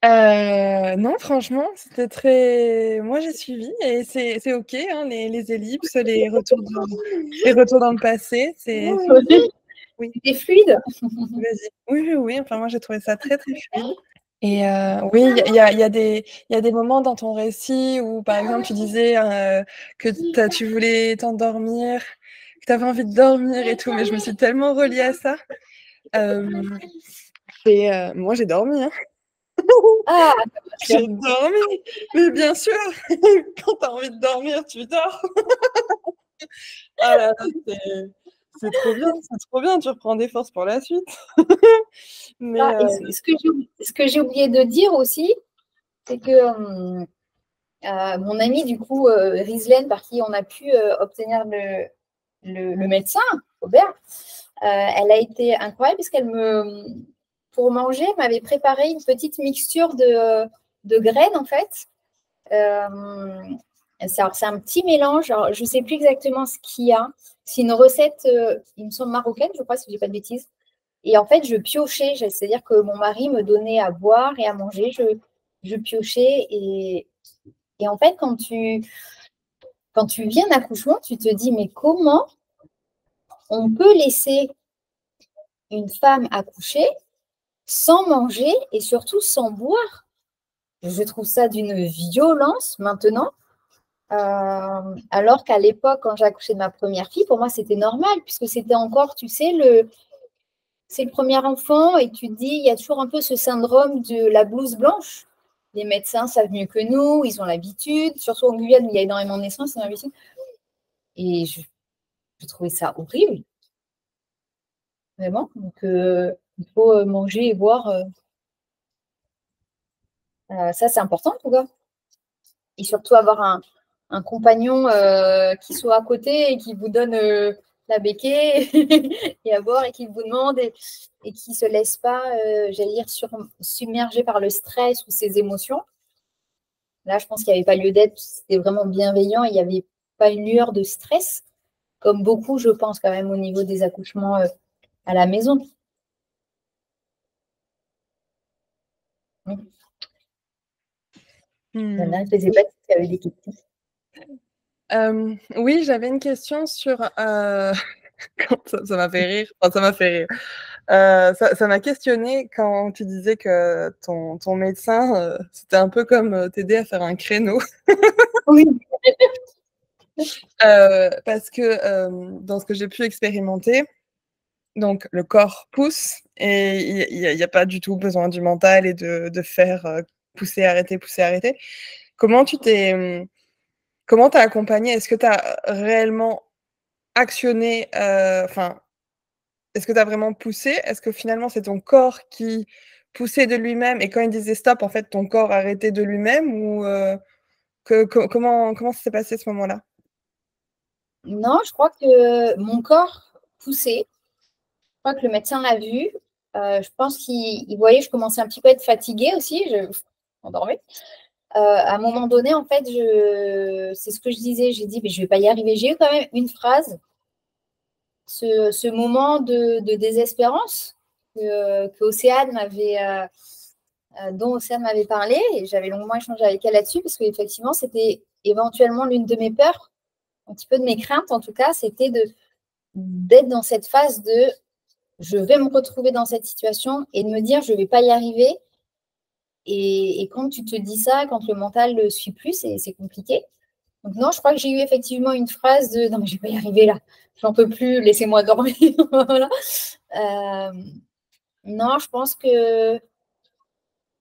Non, franchement, c'était très. Moi, j'ai suivi et c'est OK, hein, les ellipses, les retours dans le passé, c'est. Oui, C'était fluide. vas-y. Oui, oui, oui. Enfin, moi, j'ai trouvé ça très, très fluide. Et oui, il y a des moments dans ton récit où, par exemple, tu disais que tu voulais t'endormir, que tu avais envie de dormir et tout, mais je me suis tellement reliée à ça. Et moi, j'ai dormi, hein. Ah, J'ai dormi, mais bien sûr, quand tu as envie de dormir, tu dors. Ah là là, c'est trop bien, tu reprends des forces pour la suite. Mais ce que j'ai oublié de dire aussi, c'est que mon amie, du coup, Rislaine, par qui on a pu obtenir le médecin, Robert, elle a été incroyable puisqu'elle pour manger, m'avait préparé une petite mixture de graines, en fait. C'est un petit mélange. Alors, je ne sais plus exactement ce qu'il y a. C'est une recette, il me semble marocaine, je crois, si je ne dis pas de bêtises. Et en fait, je piochais, c'est-à-dire que mon mari me donnait à boire et à manger. Je piochais. Et en fait, quand tu viens d'accouchement, tu te dis, mais comment on peut laisser une femme accoucher sans manger et surtout sans boire? Je trouve ça d'une violence maintenant. Alors qu'à l'époque, quand j'ai accouché de ma première fille, pour moi, c'était normal, puisque c'était encore, tu sais, c'est le premier enfant, et tu te dis, il y a toujours un peu ce syndrome de la blouse blanche. Les médecins savent mieux que nous, ils ont l'habitude, surtout en Guyane où il y a énormément de naissances, ils ont l'habitude. Et je trouvais ça horrible, vraiment. Donc, il faut manger et boire. Ça, c'est important, en tout cas. Et surtout avoir un compagnon qui soit à côté et qui vous donne la béquille et à boire et qui vous demande et qui ne se laisse pas, j'allais dire, submerger par le stress ou ses émotions. Là, je pense qu'il n'y avait pas lieu d'être, c'était vraiment bienveillant et il n'y avait pas une lueur de stress, comme beaucoup, je pense, quand même, au niveau des accouchements à la maison. Voilà, je ne sais pas si tu avais des questions. Oui, j'avais une question sur. Ça m'a fait rire. Enfin, ça m'a fait rire. Ça m'a questionné quand tu disais que ton médecin, c'était un peu comme t'aider à faire un créneau. Oui. Parce que dans ce que j'ai pu expérimenter, donc le corps pousse et il n'y a pas du tout besoin du mental et de faire pousser, arrêter, pousser, arrêter. Comment t'as accompagné? Est-ce que tu as réellement actionné, enfin, est-ce que tu as vraiment poussé? Est-ce que finalement c'est ton corps qui poussait de lui-même et quand il disait stop, en fait, ton corps arrêtait de lui-même ou comment ça s'est passé ce moment-là? Non, je crois que mon corps poussait. Je crois que le médecin l'a vu. Je pense qu'il voyait que je commençais un petit peu à être fatiguée aussi. Je m'endormais. À un moment donné, en fait, c'est ce que je disais. J'ai dit, mais je ne vais pas y arriver. J'ai eu quand même une phrase, ce moment de désespérance que Océane dont Océane m'avait parlé. Et j'avais longuement échangé avec elle là-dessus parce qu'effectivement, c'était éventuellement l'une de mes peurs, un petit peu de mes craintes en tout cas, c'était d'être dans cette phase de je vais me retrouver dans cette situation et de me dire je ne vais pas y arriver. Et quand tu te dis ça, quand le mental ne suit plus, c'est compliqué. Donc non, je crois que j'ai eu effectivement une phrase de non mais je ne vais pas y arriver là, j'en peux plus, laissez-moi dormir. Voilà. Non, je pense que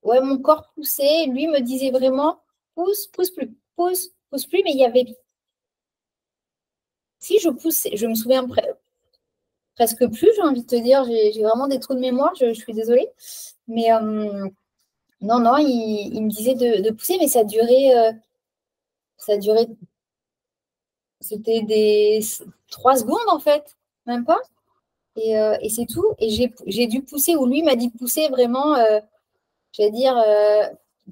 ouais, mon corps poussait, lui me disait vraiment pousse, pousse plus, mais il y avait si je poussais, je me souviens presque plus, j'ai envie de te dire, j'ai vraiment des trous de mémoire, je suis désolée. Mais non, non, il me disait de pousser, mais ça durait, c'était des 3 secondes en fait, même pas. Et c'est tout. Et j'ai dû pousser, ou lui m'a dit de pousser vraiment, j'allais dire,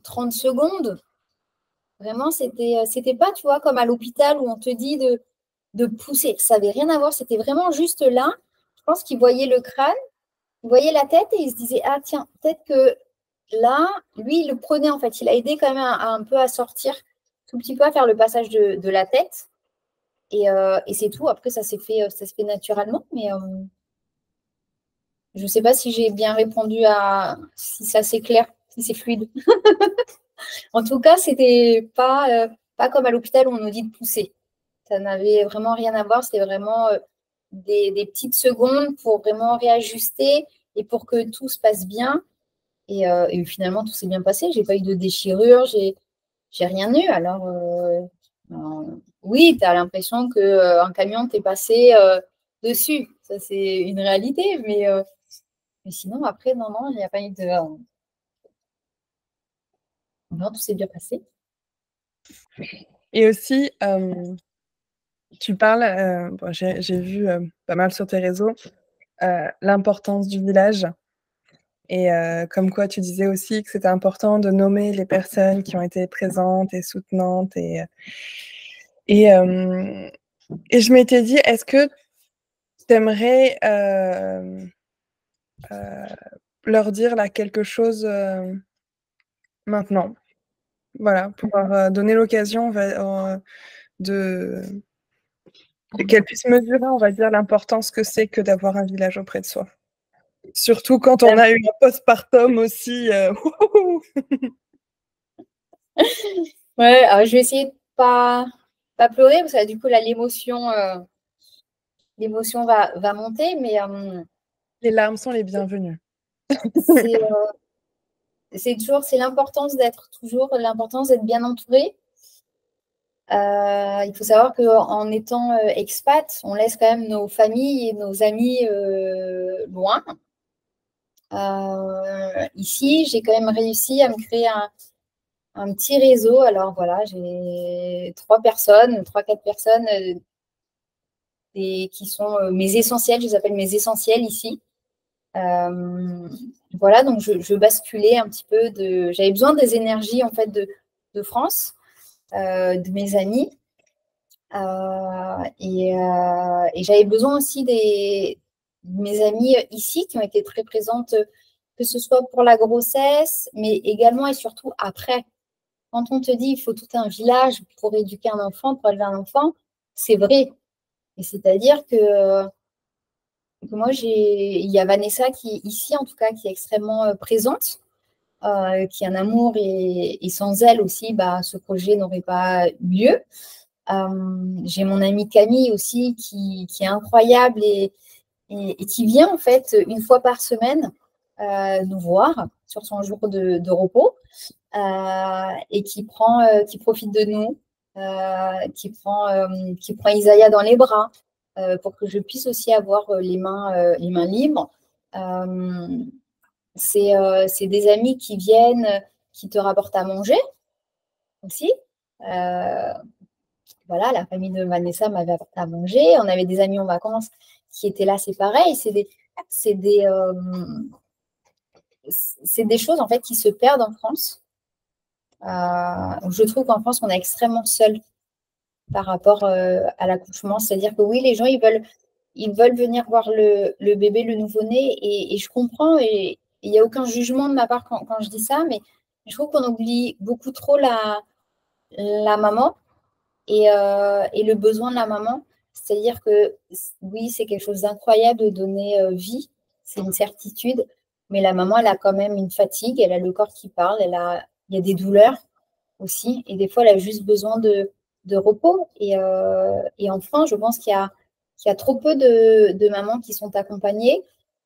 30 secondes. Vraiment, c'était pas, tu vois, comme à l'hôpital où on te dit de pousser. Ça n'avait rien à voir, c'était vraiment juste là. Je pense qu'il voyait le crâne voyait la tête et il se disait, ah tiens, peut-être que là, lui, il le prenait en fait. Il a aidé quand même un peu à sortir, tout petit peu à faire le passage de la tête. Et c'est tout. Après, ça se fait naturellement. Mais je ne sais pas si j'ai bien répondu si ça c'est clair, si c'est fluide. En tout cas, c'était pas comme à l'hôpital où on nous dit de pousser. Ça n'avait vraiment rien à voir. C'était vraiment des petites secondes pour vraiment réajuster et pour que tout se passe bien. Et finalement, tout s'est bien passé. J'ai pas eu de déchirure, j'ai rien eu. Alors, oui, tu as l'impression qu'un camion t'est passé dessus. Ça, c'est une réalité. Mais sinon, après, non, non, il n'y a pas eu de. Non, tout s'est bien passé. Et aussi, tu parles, bon, j'ai vu pas mal sur tes réseaux, l'importance du village. Et comme quoi tu disais aussi que c'était important de nommer les personnes qui ont été présentes et soutenantes. Et, et je m'étais dit, est-ce que tu aimerais leur dire là quelque chose maintenant? Voilà, pour leur donner l'occasion de qu'elles puissent mesurer, on va dire, l'importance que c'est que d'avoir un village auprès de soi. Surtout quand on a eu un postpartum aussi. Ouais, alors je vais essayer de pas pleurer parce que du coup, là, l'émotion va monter, mais Les larmes sont les bienvenues. c'est l'importance d'être bien entouré. Il faut savoir qu'en étant expat, on laisse quand même nos familles et nos amis loin. Ici, j'ai quand même réussi à me créer un petit réseau. Alors voilà, j'ai trois, quatre personnes qui sont mes essentiels. Je les appelle mes essentiels ici. Voilà, donc je basculais un petit peu j'avais besoin des énergies en fait de France, de mes amis. Et j'avais besoin aussi de mes amies ici qui ont été très présentes, que ce soit pour la grossesse, mais également et surtout après. Quand on te dit il faut tout un village pour éduquer un enfant, pour élever un enfant, c'est vrai. Et c'est-à-dire que moi, il y a Vanessa qui, ici en tout cas, qui est extrêmement présente, qui a un amour et sans elle aussi, bah, ce projet n'aurait pas eu lieu. J'ai mon amie Camille aussi qui est incroyable et qui vient en fait une fois par semaine nous voir sur son jour de repos et qui profite de nous, qui prend Isaiah dans les bras pour que je puisse aussi avoir les mains libres. C'est des amis qui viennent, qui te rapportent à manger aussi. Voilà, la famille de Vanessa m'avait apporté à manger. On avait des amis en vacances qui étaient là, c'est pareil. C'est des, euh, c'est des choses en fait qui se perdent en France. Je trouve qu'en France, on est extrêmement seul par rapport à l'accouchement. C'est-à-dire que oui, les gens, ils veulent venir voir le bébé, le nouveau-né, et je comprends, et il n'y a aucun jugement de ma part quand je dis ça, mais je trouve qu'on oublie beaucoup trop la maman et le besoin de la maman. C'est-à-dire que oui, c'est quelque chose d'incroyable de donner vie, c'est une certitude, mais la maman, elle a quand même une fatigue, elle a le corps qui parle, il y a des douleurs aussi, et des fois, elle a juste besoin de repos. Et enfin, je pense qu'il y a trop peu de mamans qui sont accompagnées.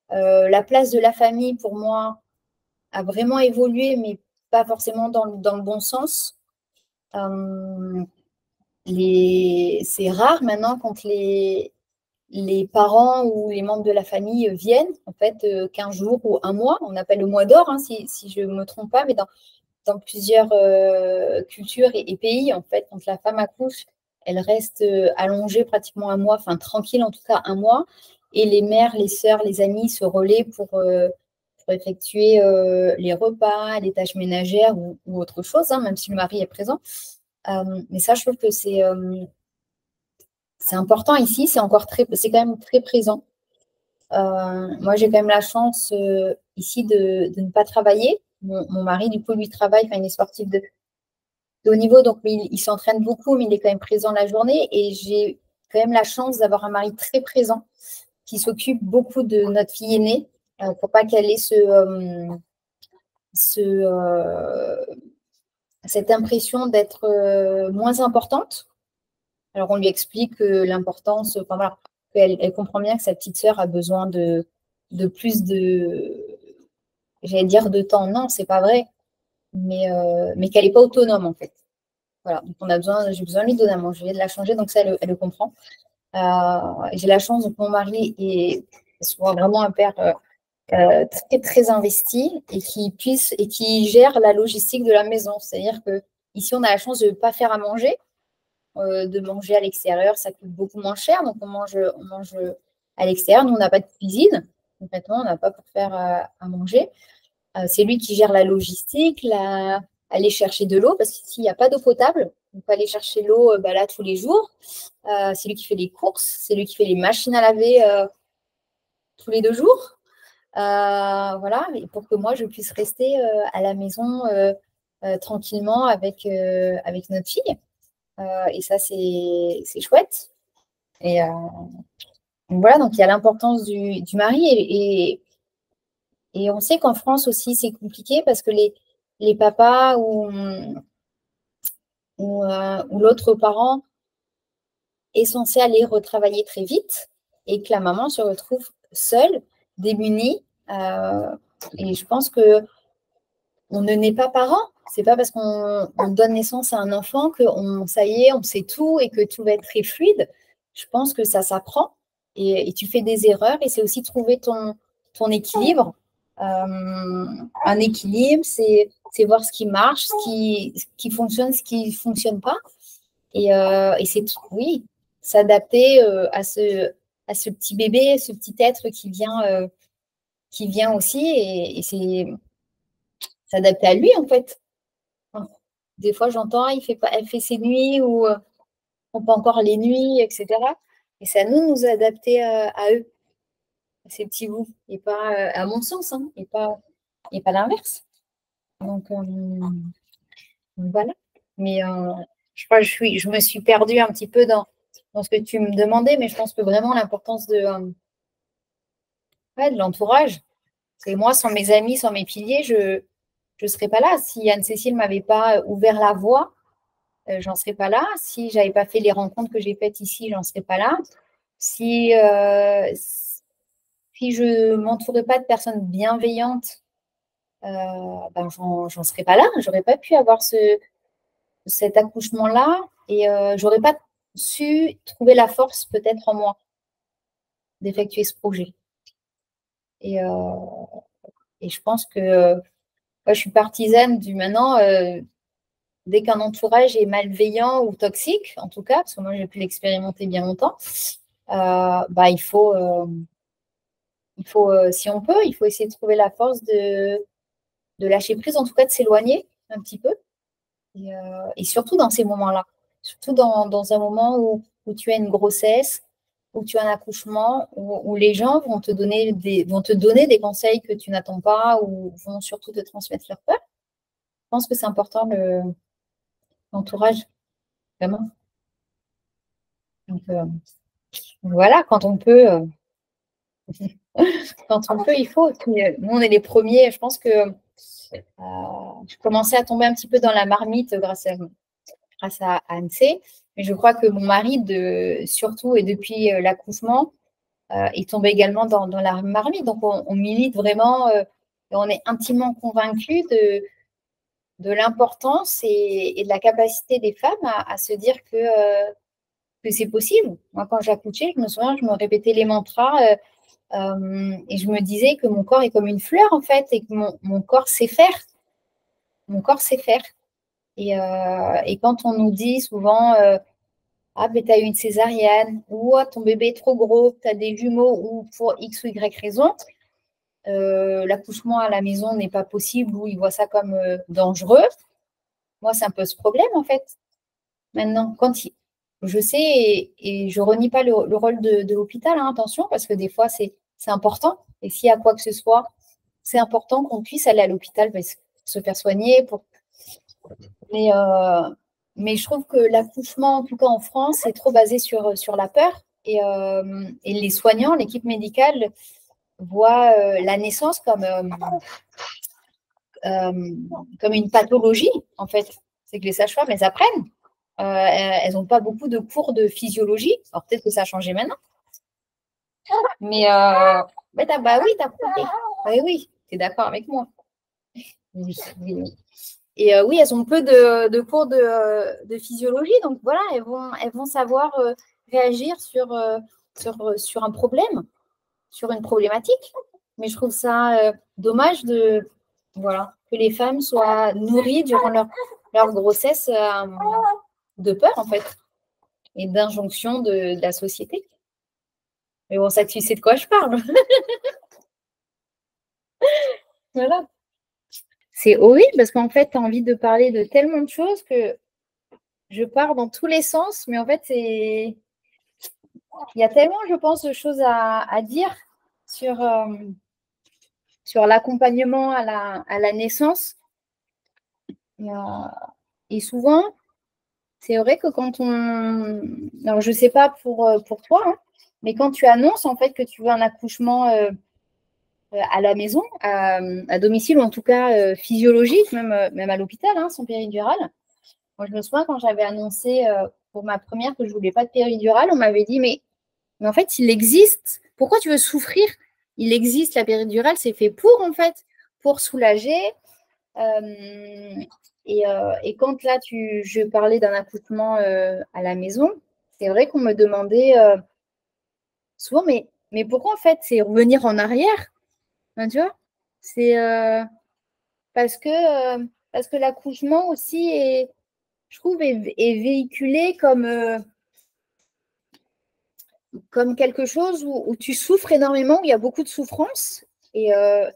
La place de la famille, pour moi, a vraiment évolué, mais pas forcément dans le bon sens. Euh, c'est rare maintenant quand les parents ou les membres de la famille viennent, en fait, 15 jours ou un mois. On appelle le mois d'or, hein, si je ne me trompe pas, mais dans plusieurs cultures et pays, en fait, quand la femme accouche, elle reste allongée pratiquement un mois, enfin tranquille en tout cas un mois, et les mères, les sœurs, les amis se relaient pour effectuer les repas, les tâches ménagères ou autre chose, hein, même si le mari est présent. Mais ça, je trouve que c'est important ici, c'est quand même très présent. Moi, j'ai quand même la chance ici de ne pas travailler. Mon mari, du coup, lui travaille, enfin, il est sportif de haut niveau, donc il s'entraîne beaucoup, mais il est quand même présent la journée. Et j'ai quand même la chance d'avoir un mari très présent qui s'occupe beaucoup de notre fille aînée pour pas qu'elle ait cette impression d'être moins importante. Alors, on lui explique l'importance, enfin, voilà, elle comprend bien que sa petite sœur a besoin de plus j'allais dire de temps. Non, c'est pas vrai, mais qu'elle n'est pas autonome, en fait. Voilà, donc j'ai besoin de lui donner à manger, de la changer, donc ça, elle le comprend. J'ai la chance que mon mari soit vraiment un père très, très investi et qui gère la logistique de la maison. C'est-à-dire que ici, on a la chance de ne pas faire à manger, de manger à l'extérieur, ça coûte beaucoup moins cher, donc on mange à l'extérieur. Nous, on n'a pas de cuisine, concrètement, on n'a pas pour faire à manger. C'est lui qui gère la logistique, aller chercher de l'eau, parce qu'ici, il n'y a pas d'eau potable. On peut aller chercher l'eau là tous les jours. C'est lui qui fait les courses, c'est lui qui fait les machines à laver tous les 2 jours. Voilà, et pour que moi, je puisse rester à la maison tranquillement avec notre fille. Et ça, c'est chouette. Et donc voilà, donc il y a l'importance du mari. Et on sait qu'en France aussi, c'est compliqué parce que les papas ou l'autre parent est censé aller retravailler très vite et que la maman se retrouve seule, démunie. Et je pense que on ne naît pas parent. C'est pas parce qu'on donne naissance à un enfant que ça y est, on sait tout et que tout va être très fluide. Je pense que ça s'apprend et tu fais des erreurs et c'est aussi trouver ton équilibre. Un équilibre, c'est voir ce qui marche, ce qui fonctionne, ce qui ne fonctionne pas. Et c'est oui, s'adapter à ce petit bébé, ce petit être qui vient aussi et c'est s'adapter à lui en fait. Des fois, j'entends, elle fait ses nuits ou on pas encore les nuits, etc. Et c'est à nous adapter à eux, à ces petits bouts, et pas, à mon sens, hein, et pas l'inverse. Donc, voilà. Mais je crois que je me suis perdue un petit peu dans ce que tu me demandais, mais je pense que vraiment l'importance de l'entourage. Et moi, sans mes amis, sans mes piliers, je ne serais pas là. Si Anne-Cécile ne m'avait pas ouvert la voie, j'en serais pas là. Si j'avais pas fait les rencontres que j'ai faites ici, j'en serais pas là. Si je m'entourais pas de personnes bienveillantes, ben j'en serais pas là. J'aurais pas pu avoir cet accouchement-là et j'aurais pas su trouver la force peut-être en moi d'effectuer ce projet. Et je pense que je suis partisane du maintenant. Dès qu'un entourage est malveillant ou toxique, en tout cas, parce que moi j'ai pu l'expérimenter bien longtemps, bah, il faut si on peut, il faut essayer de trouver la force de lâcher prise, en tout cas de s'éloigner un petit peu. Et surtout dans ces moments-là, surtout dans un moment où tu as une grossesse, où tu as un accouchement, où les gens vont te donner des conseils que tu n'attends pas ou vont surtout te transmettre leur peur. Je pense que c'est important l'entourage, vraiment. Donc, voilà, quand on peut, il faut. Nous, on est les premiers. Je pense que je commençais à tomber un petit peu dans la marmite grâce à Anne-C. Mais je crois que mon mari, surtout et depuis l'accouchement, est tombé également dans la marmite. Donc, on milite vraiment et on est intimement convaincus de l'importance et de la capacité des femmes à se dire que c'est possible. Moi, quand j'accouchais, je me souviens, je me répétais les mantras et je me disais que mon corps est comme une fleur, en fait, et que mon corps sait faire. Mon corps sait faire. Et quand on nous dit souvent, ah, ben, tu as eu une césarienne, ou ah, ton bébé est trop gros, tu as des jumeaux, ou pour X ou Y raison, l'accouchement à la maison n'est pas possible, ou ils voient ça comme dangereux. Moi, c'est un peu ce problème, en fait. Maintenant, je sais, et je renie pas le rôle de l'hôpital, hein, attention, parce que des fois, c'est c'est important. Et s'il y a quoi que ce soit, c'est important qu'on puisse aller à l'hôpital pour se faire soigner. Mais je trouve que l'accouchement, en tout cas en France, est trop basé sur la peur. Et les soignants, l'équipe médicale, voient la naissance comme une pathologie, en fait. C'est que les sages-femmes, elles apprennent. Elles n'ont pas beaucoup de cours de physiologie. Alors peut-être que ça a changé maintenant. Mais bah oui, t'as compris. Bah oui, tu es d'accord avec moi. Et oui, elles ont peu de cours de physiologie. Donc voilà, elles vont savoir réagir sur un problème, sur une problématique. Mais je trouve ça dommage que les femmes soient nourries durant leur grossesse de peur, en fait, et d'injonction de la société. Mais bon, ça, tu sais de quoi je parle. Voilà. C'est horrible parce qu'en fait, tu as envie de parler de tellement de choses que je pars dans tous les sens. Mais en fait, il y a tellement, je pense, de choses à dire sur l'accompagnement à la naissance. Et souvent, c'est vrai que quand on… Alors, je ne sais pas pour toi, hein, mais quand tu annonces en fait que tu veux un accouchement à la maison, à domicile, ou en tout cas physiologique, même à l'hôpital, hein, sans péridurale. Moi, je me souviens quand j'avais annoncé pour ma première que je ne voulais pas de péridurale, on m'avait dit, mais en fait, il existe. Pourquoi tu veux souffrir? Il existe, la péridurale, c'est fait pour soulager. Et quand là, je parlais d'un accouchement à la maison, c'est vrai qu'on me demandait souvent, mais pourquoi en fait, c'est revenir en arrière? Hein, tu vois, c'est parce que l'accouchement aussi je trouve, est véhiculé comme quelque chose où tu souffres énormément, où il y a beaucoup de souffrance. Ah,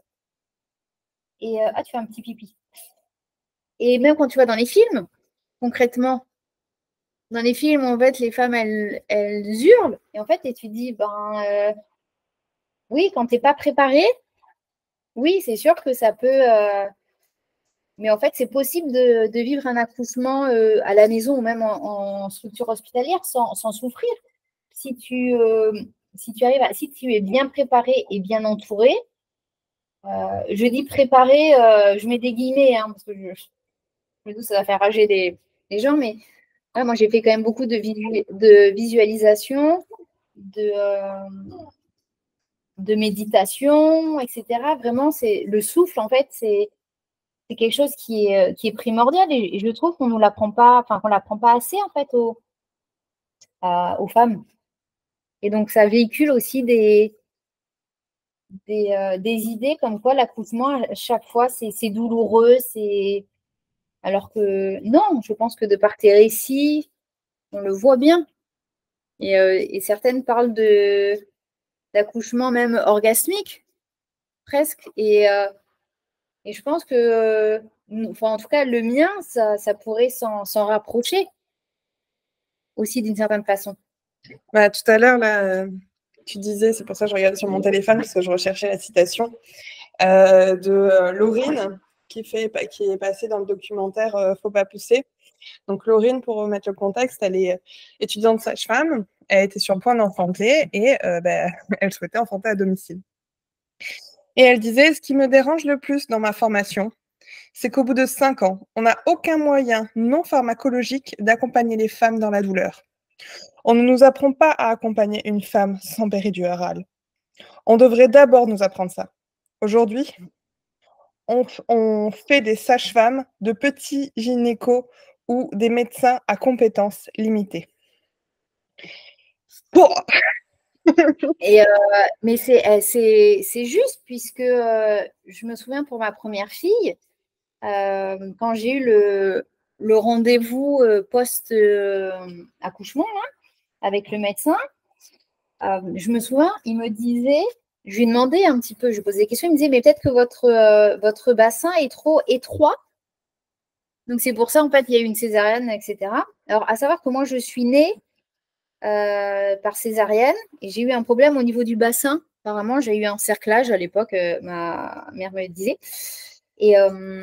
tu fais un petit pipi. Et même quand tu vas dans les films, concrètement, dans les films, en fait, les femmes, elles hurlent. Et en fait, tu te dis, oui, quand tu n'es pas préparé, oui, c'est sûr que ça peut… mais en fait, c'est possible de vivre un accouchement à la maison ou même en structure hospitalière sans souffrir. Si tu es bien préparé et bien entouré, je dis préparé, je mets des guillemets, hein, parce que je me dis ça va faire rager les gens, mais moi j'ai fait quand même beaucoup de visualisation, de méditation, etc. Vraiment, c'est le souffle, en fait, c'est quelque chose qui est primordial et je trouve qu'on ne l'apprend pas, enfin qu'on l'apprend pas assez en fait aux femmes. Et donc ça véhicule aussi des idées comme quoi l'accouchement à chaque fois c'est douloureux, alors que non, je pense que de par tes récits, on le voit bien. Et certaines parlent d'accouchement même orgasmique, presque. Et je pense que, en tout cas, le mien, ça pourrait s'en rapprocher aussi d'une certaine façon. Bah, tout à l'heure, là, tu disais, c'est pour ça que je regardais sur mon téléphone, parce que je recherchais la citation de Laurine, qui est passée dans le documentaire Faut pas pousser. Donc Laurine, pour remettre le contexte, elle est étudiante sage-femme, elle était sur le point d'enfanter et elle souhaitait enfanter à domicile. Et elle disait, ce qui me dérange le plus dans ma formation, c'est qu'au bout de 5 ans, on n'a aucun moyen non pharmacologique d'accompagner les femmes dans la douleur. On ne nous apprend pas à accompagner une femme sans péridurale. On devrait d'abord nous apprendre ça. Aujourd'hui, on fait des sages-femmes de petits gynécos ou des médecins à compétences limitées. Oh mais c'est juste, puisque je me souviens pour ma première fille, quand j'ai eu le rendez-vous post-accouchement avec le médecin, je me souviens, il me disait, je lui ai demandé un petit peu, je lui posais des questions, il me disait, mais peut-être que votre bassin est trop étroit. Donc, c'est pour ça, en fait, il y a eu une césarienne, etc. Alors, à savoir que moi, je suis née par césarienne et j'ai eu un problème au niveau du bassin Apparemment, j'ai eu un cerclage à l'époque, ma mère me le disait. Et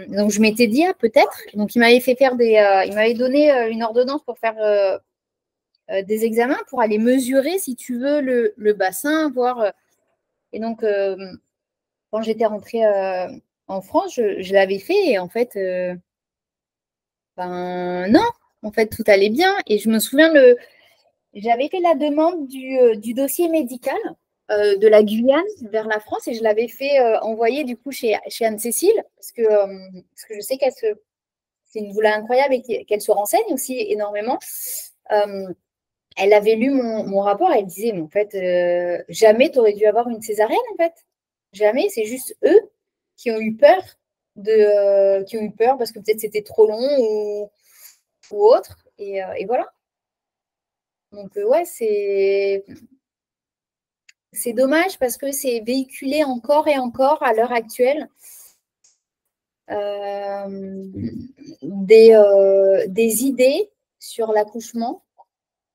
donc, je m'étais dit, peut-être. Donc, il m'avait fait faire il m'avait donné une ordonnance pour faire des examens pour aller mesurer, si tu veux, le bassin, voir. Et donc, quand j'étais rentrée en France, je l'avais fait et en fait, non, en fait, tout allait bien. Et je me souviens, j'avais fait la demande du dossier médical de la Guyane vers la France et je l'avais fait envoyer du coup chez Anne-Cécile parce que je sais c'est une doula incroyable et qu'elle se renseigne aussi énormément. Elle avait lu mon rapport et elle disait, mais en fait, jamais tu aurais dû avoir une césarienne, en fait. Jamais, c'est juste eux qui ont eu peur qui ont eu peur parce que peut-être c'était trop long ou autre. Et voilà. Donc, ouais, c'est dommage parce que c'est véhiculé encore et encore à l'heure actuelle. Des idées sur l'accouchement.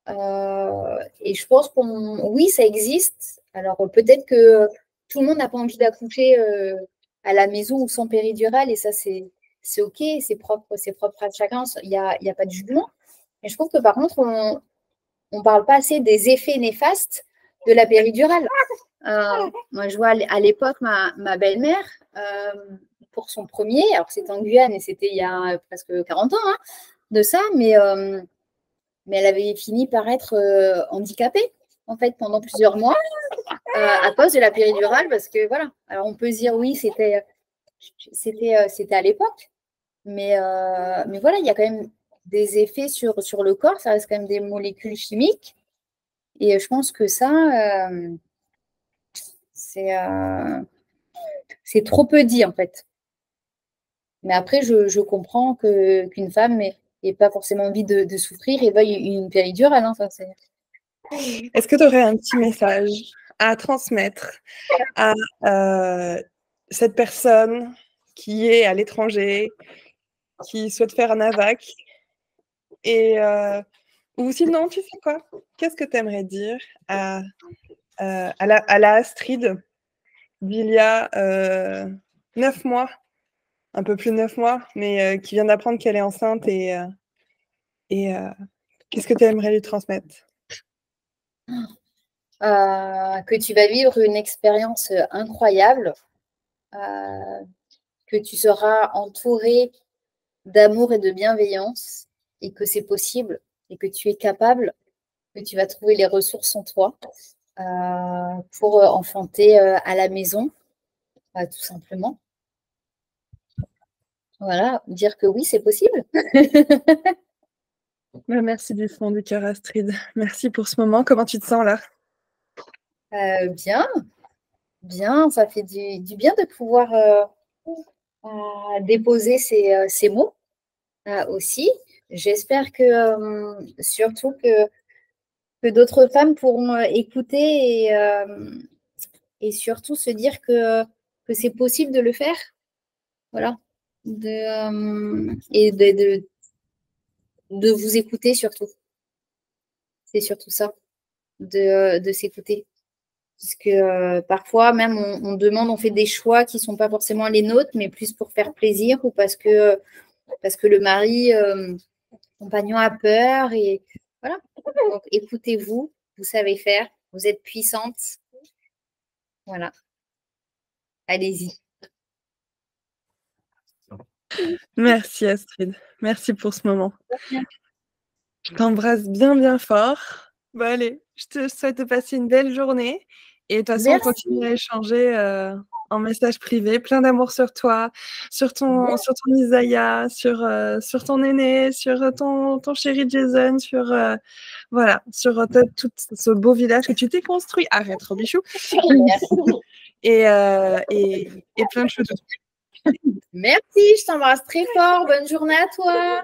Et je pense oui, ça existe. Alors peut-être que tout le monde n'a pas envie d'accoucher à la maison ou sans péridurale, et ça c'est ok, c'est propre à chacun. Il y a pas de jugement. Mais je trouve que par contre on parle pas assez des effets néfastes de la péridurale. Moi je vois à l'époque ma belle-mère pour son premier, alors c'était en Guyane et c'était il y a presque 40 ans de ça, mais elle avait fini par être handicapée, en fait, pendant plusieurs mois, à cause de la péridurale, parce que, voilà. Alors, on peut se dire, oui, c'était à l'époque, mais voilà, il y a quand même des effets sur le corps, ça reste quand même des molécules chimiques, et je pense que ça, c'est trop peu dit, en fait. Mais après, je comprends qu'une femme n'ait pas forcément envie de souffrir et veuille une péridurale, hein, ça, c'est... Est-ce que tu aurais un petit message à transmettre à cette personne qui est à l'étranger, qui souhaite faire un AVAC ou sinon, tu sais quoi? Qu'est-ce que tu aimerais dire à la Astrid d'il y a 9 mois, un peu plus de 9 mois, mais qui vient d'apprendre qu'elle est enceinte et qu'est-ce que tu aimerais lui transmettre? Que tu vas vivre une expérience incroyable, que tu seras entouré d'amour et de bienveillance et que c'est possible et que tu es capable, que tu vas trouver les ressources en toi pour enfanter à la maison, tout simplement. Voilà, dire que oui, c'est possible. Merci du fond du cœur, Astrid. Merci pour ce moment. Comment tu te sens là? Bien, ça fait du bien de pouvoir déposer ces mots aussi. J'espère que surtout que d'autres femmes pourront écouter et surtout se dire que c'est possible de le faire. Voilà. Et de vous écouter surtout. C'est surtout ça, de s'écouter. Parce que parfois, même, on demande, on fait des choix qui ne sont pas forcément les nôtres, mais plus pour faire plaisir ou parce que le mari, compagnon a peur. Et voilà. Donc, écoutez-vous, vous savez faire, vous êtes puissante. Voilà. Allez-y. Merci, Astrid. Merci pour ce moment. Je t'embrasse bien, bien fort. Bon, allez, je te souhaite de passer une belle journée. Et de toute façon, on continue à échanger en message privé. Plein d'amour sur toi, sur ton Isaiah, sur ton aîné, sur ton chéri Jason, voilà, sur tout ce beau village que tu t'es construit. Arrête, Robichou. et plein de choses. Merci, je t'embrasse très fort. Bonne journée à toi.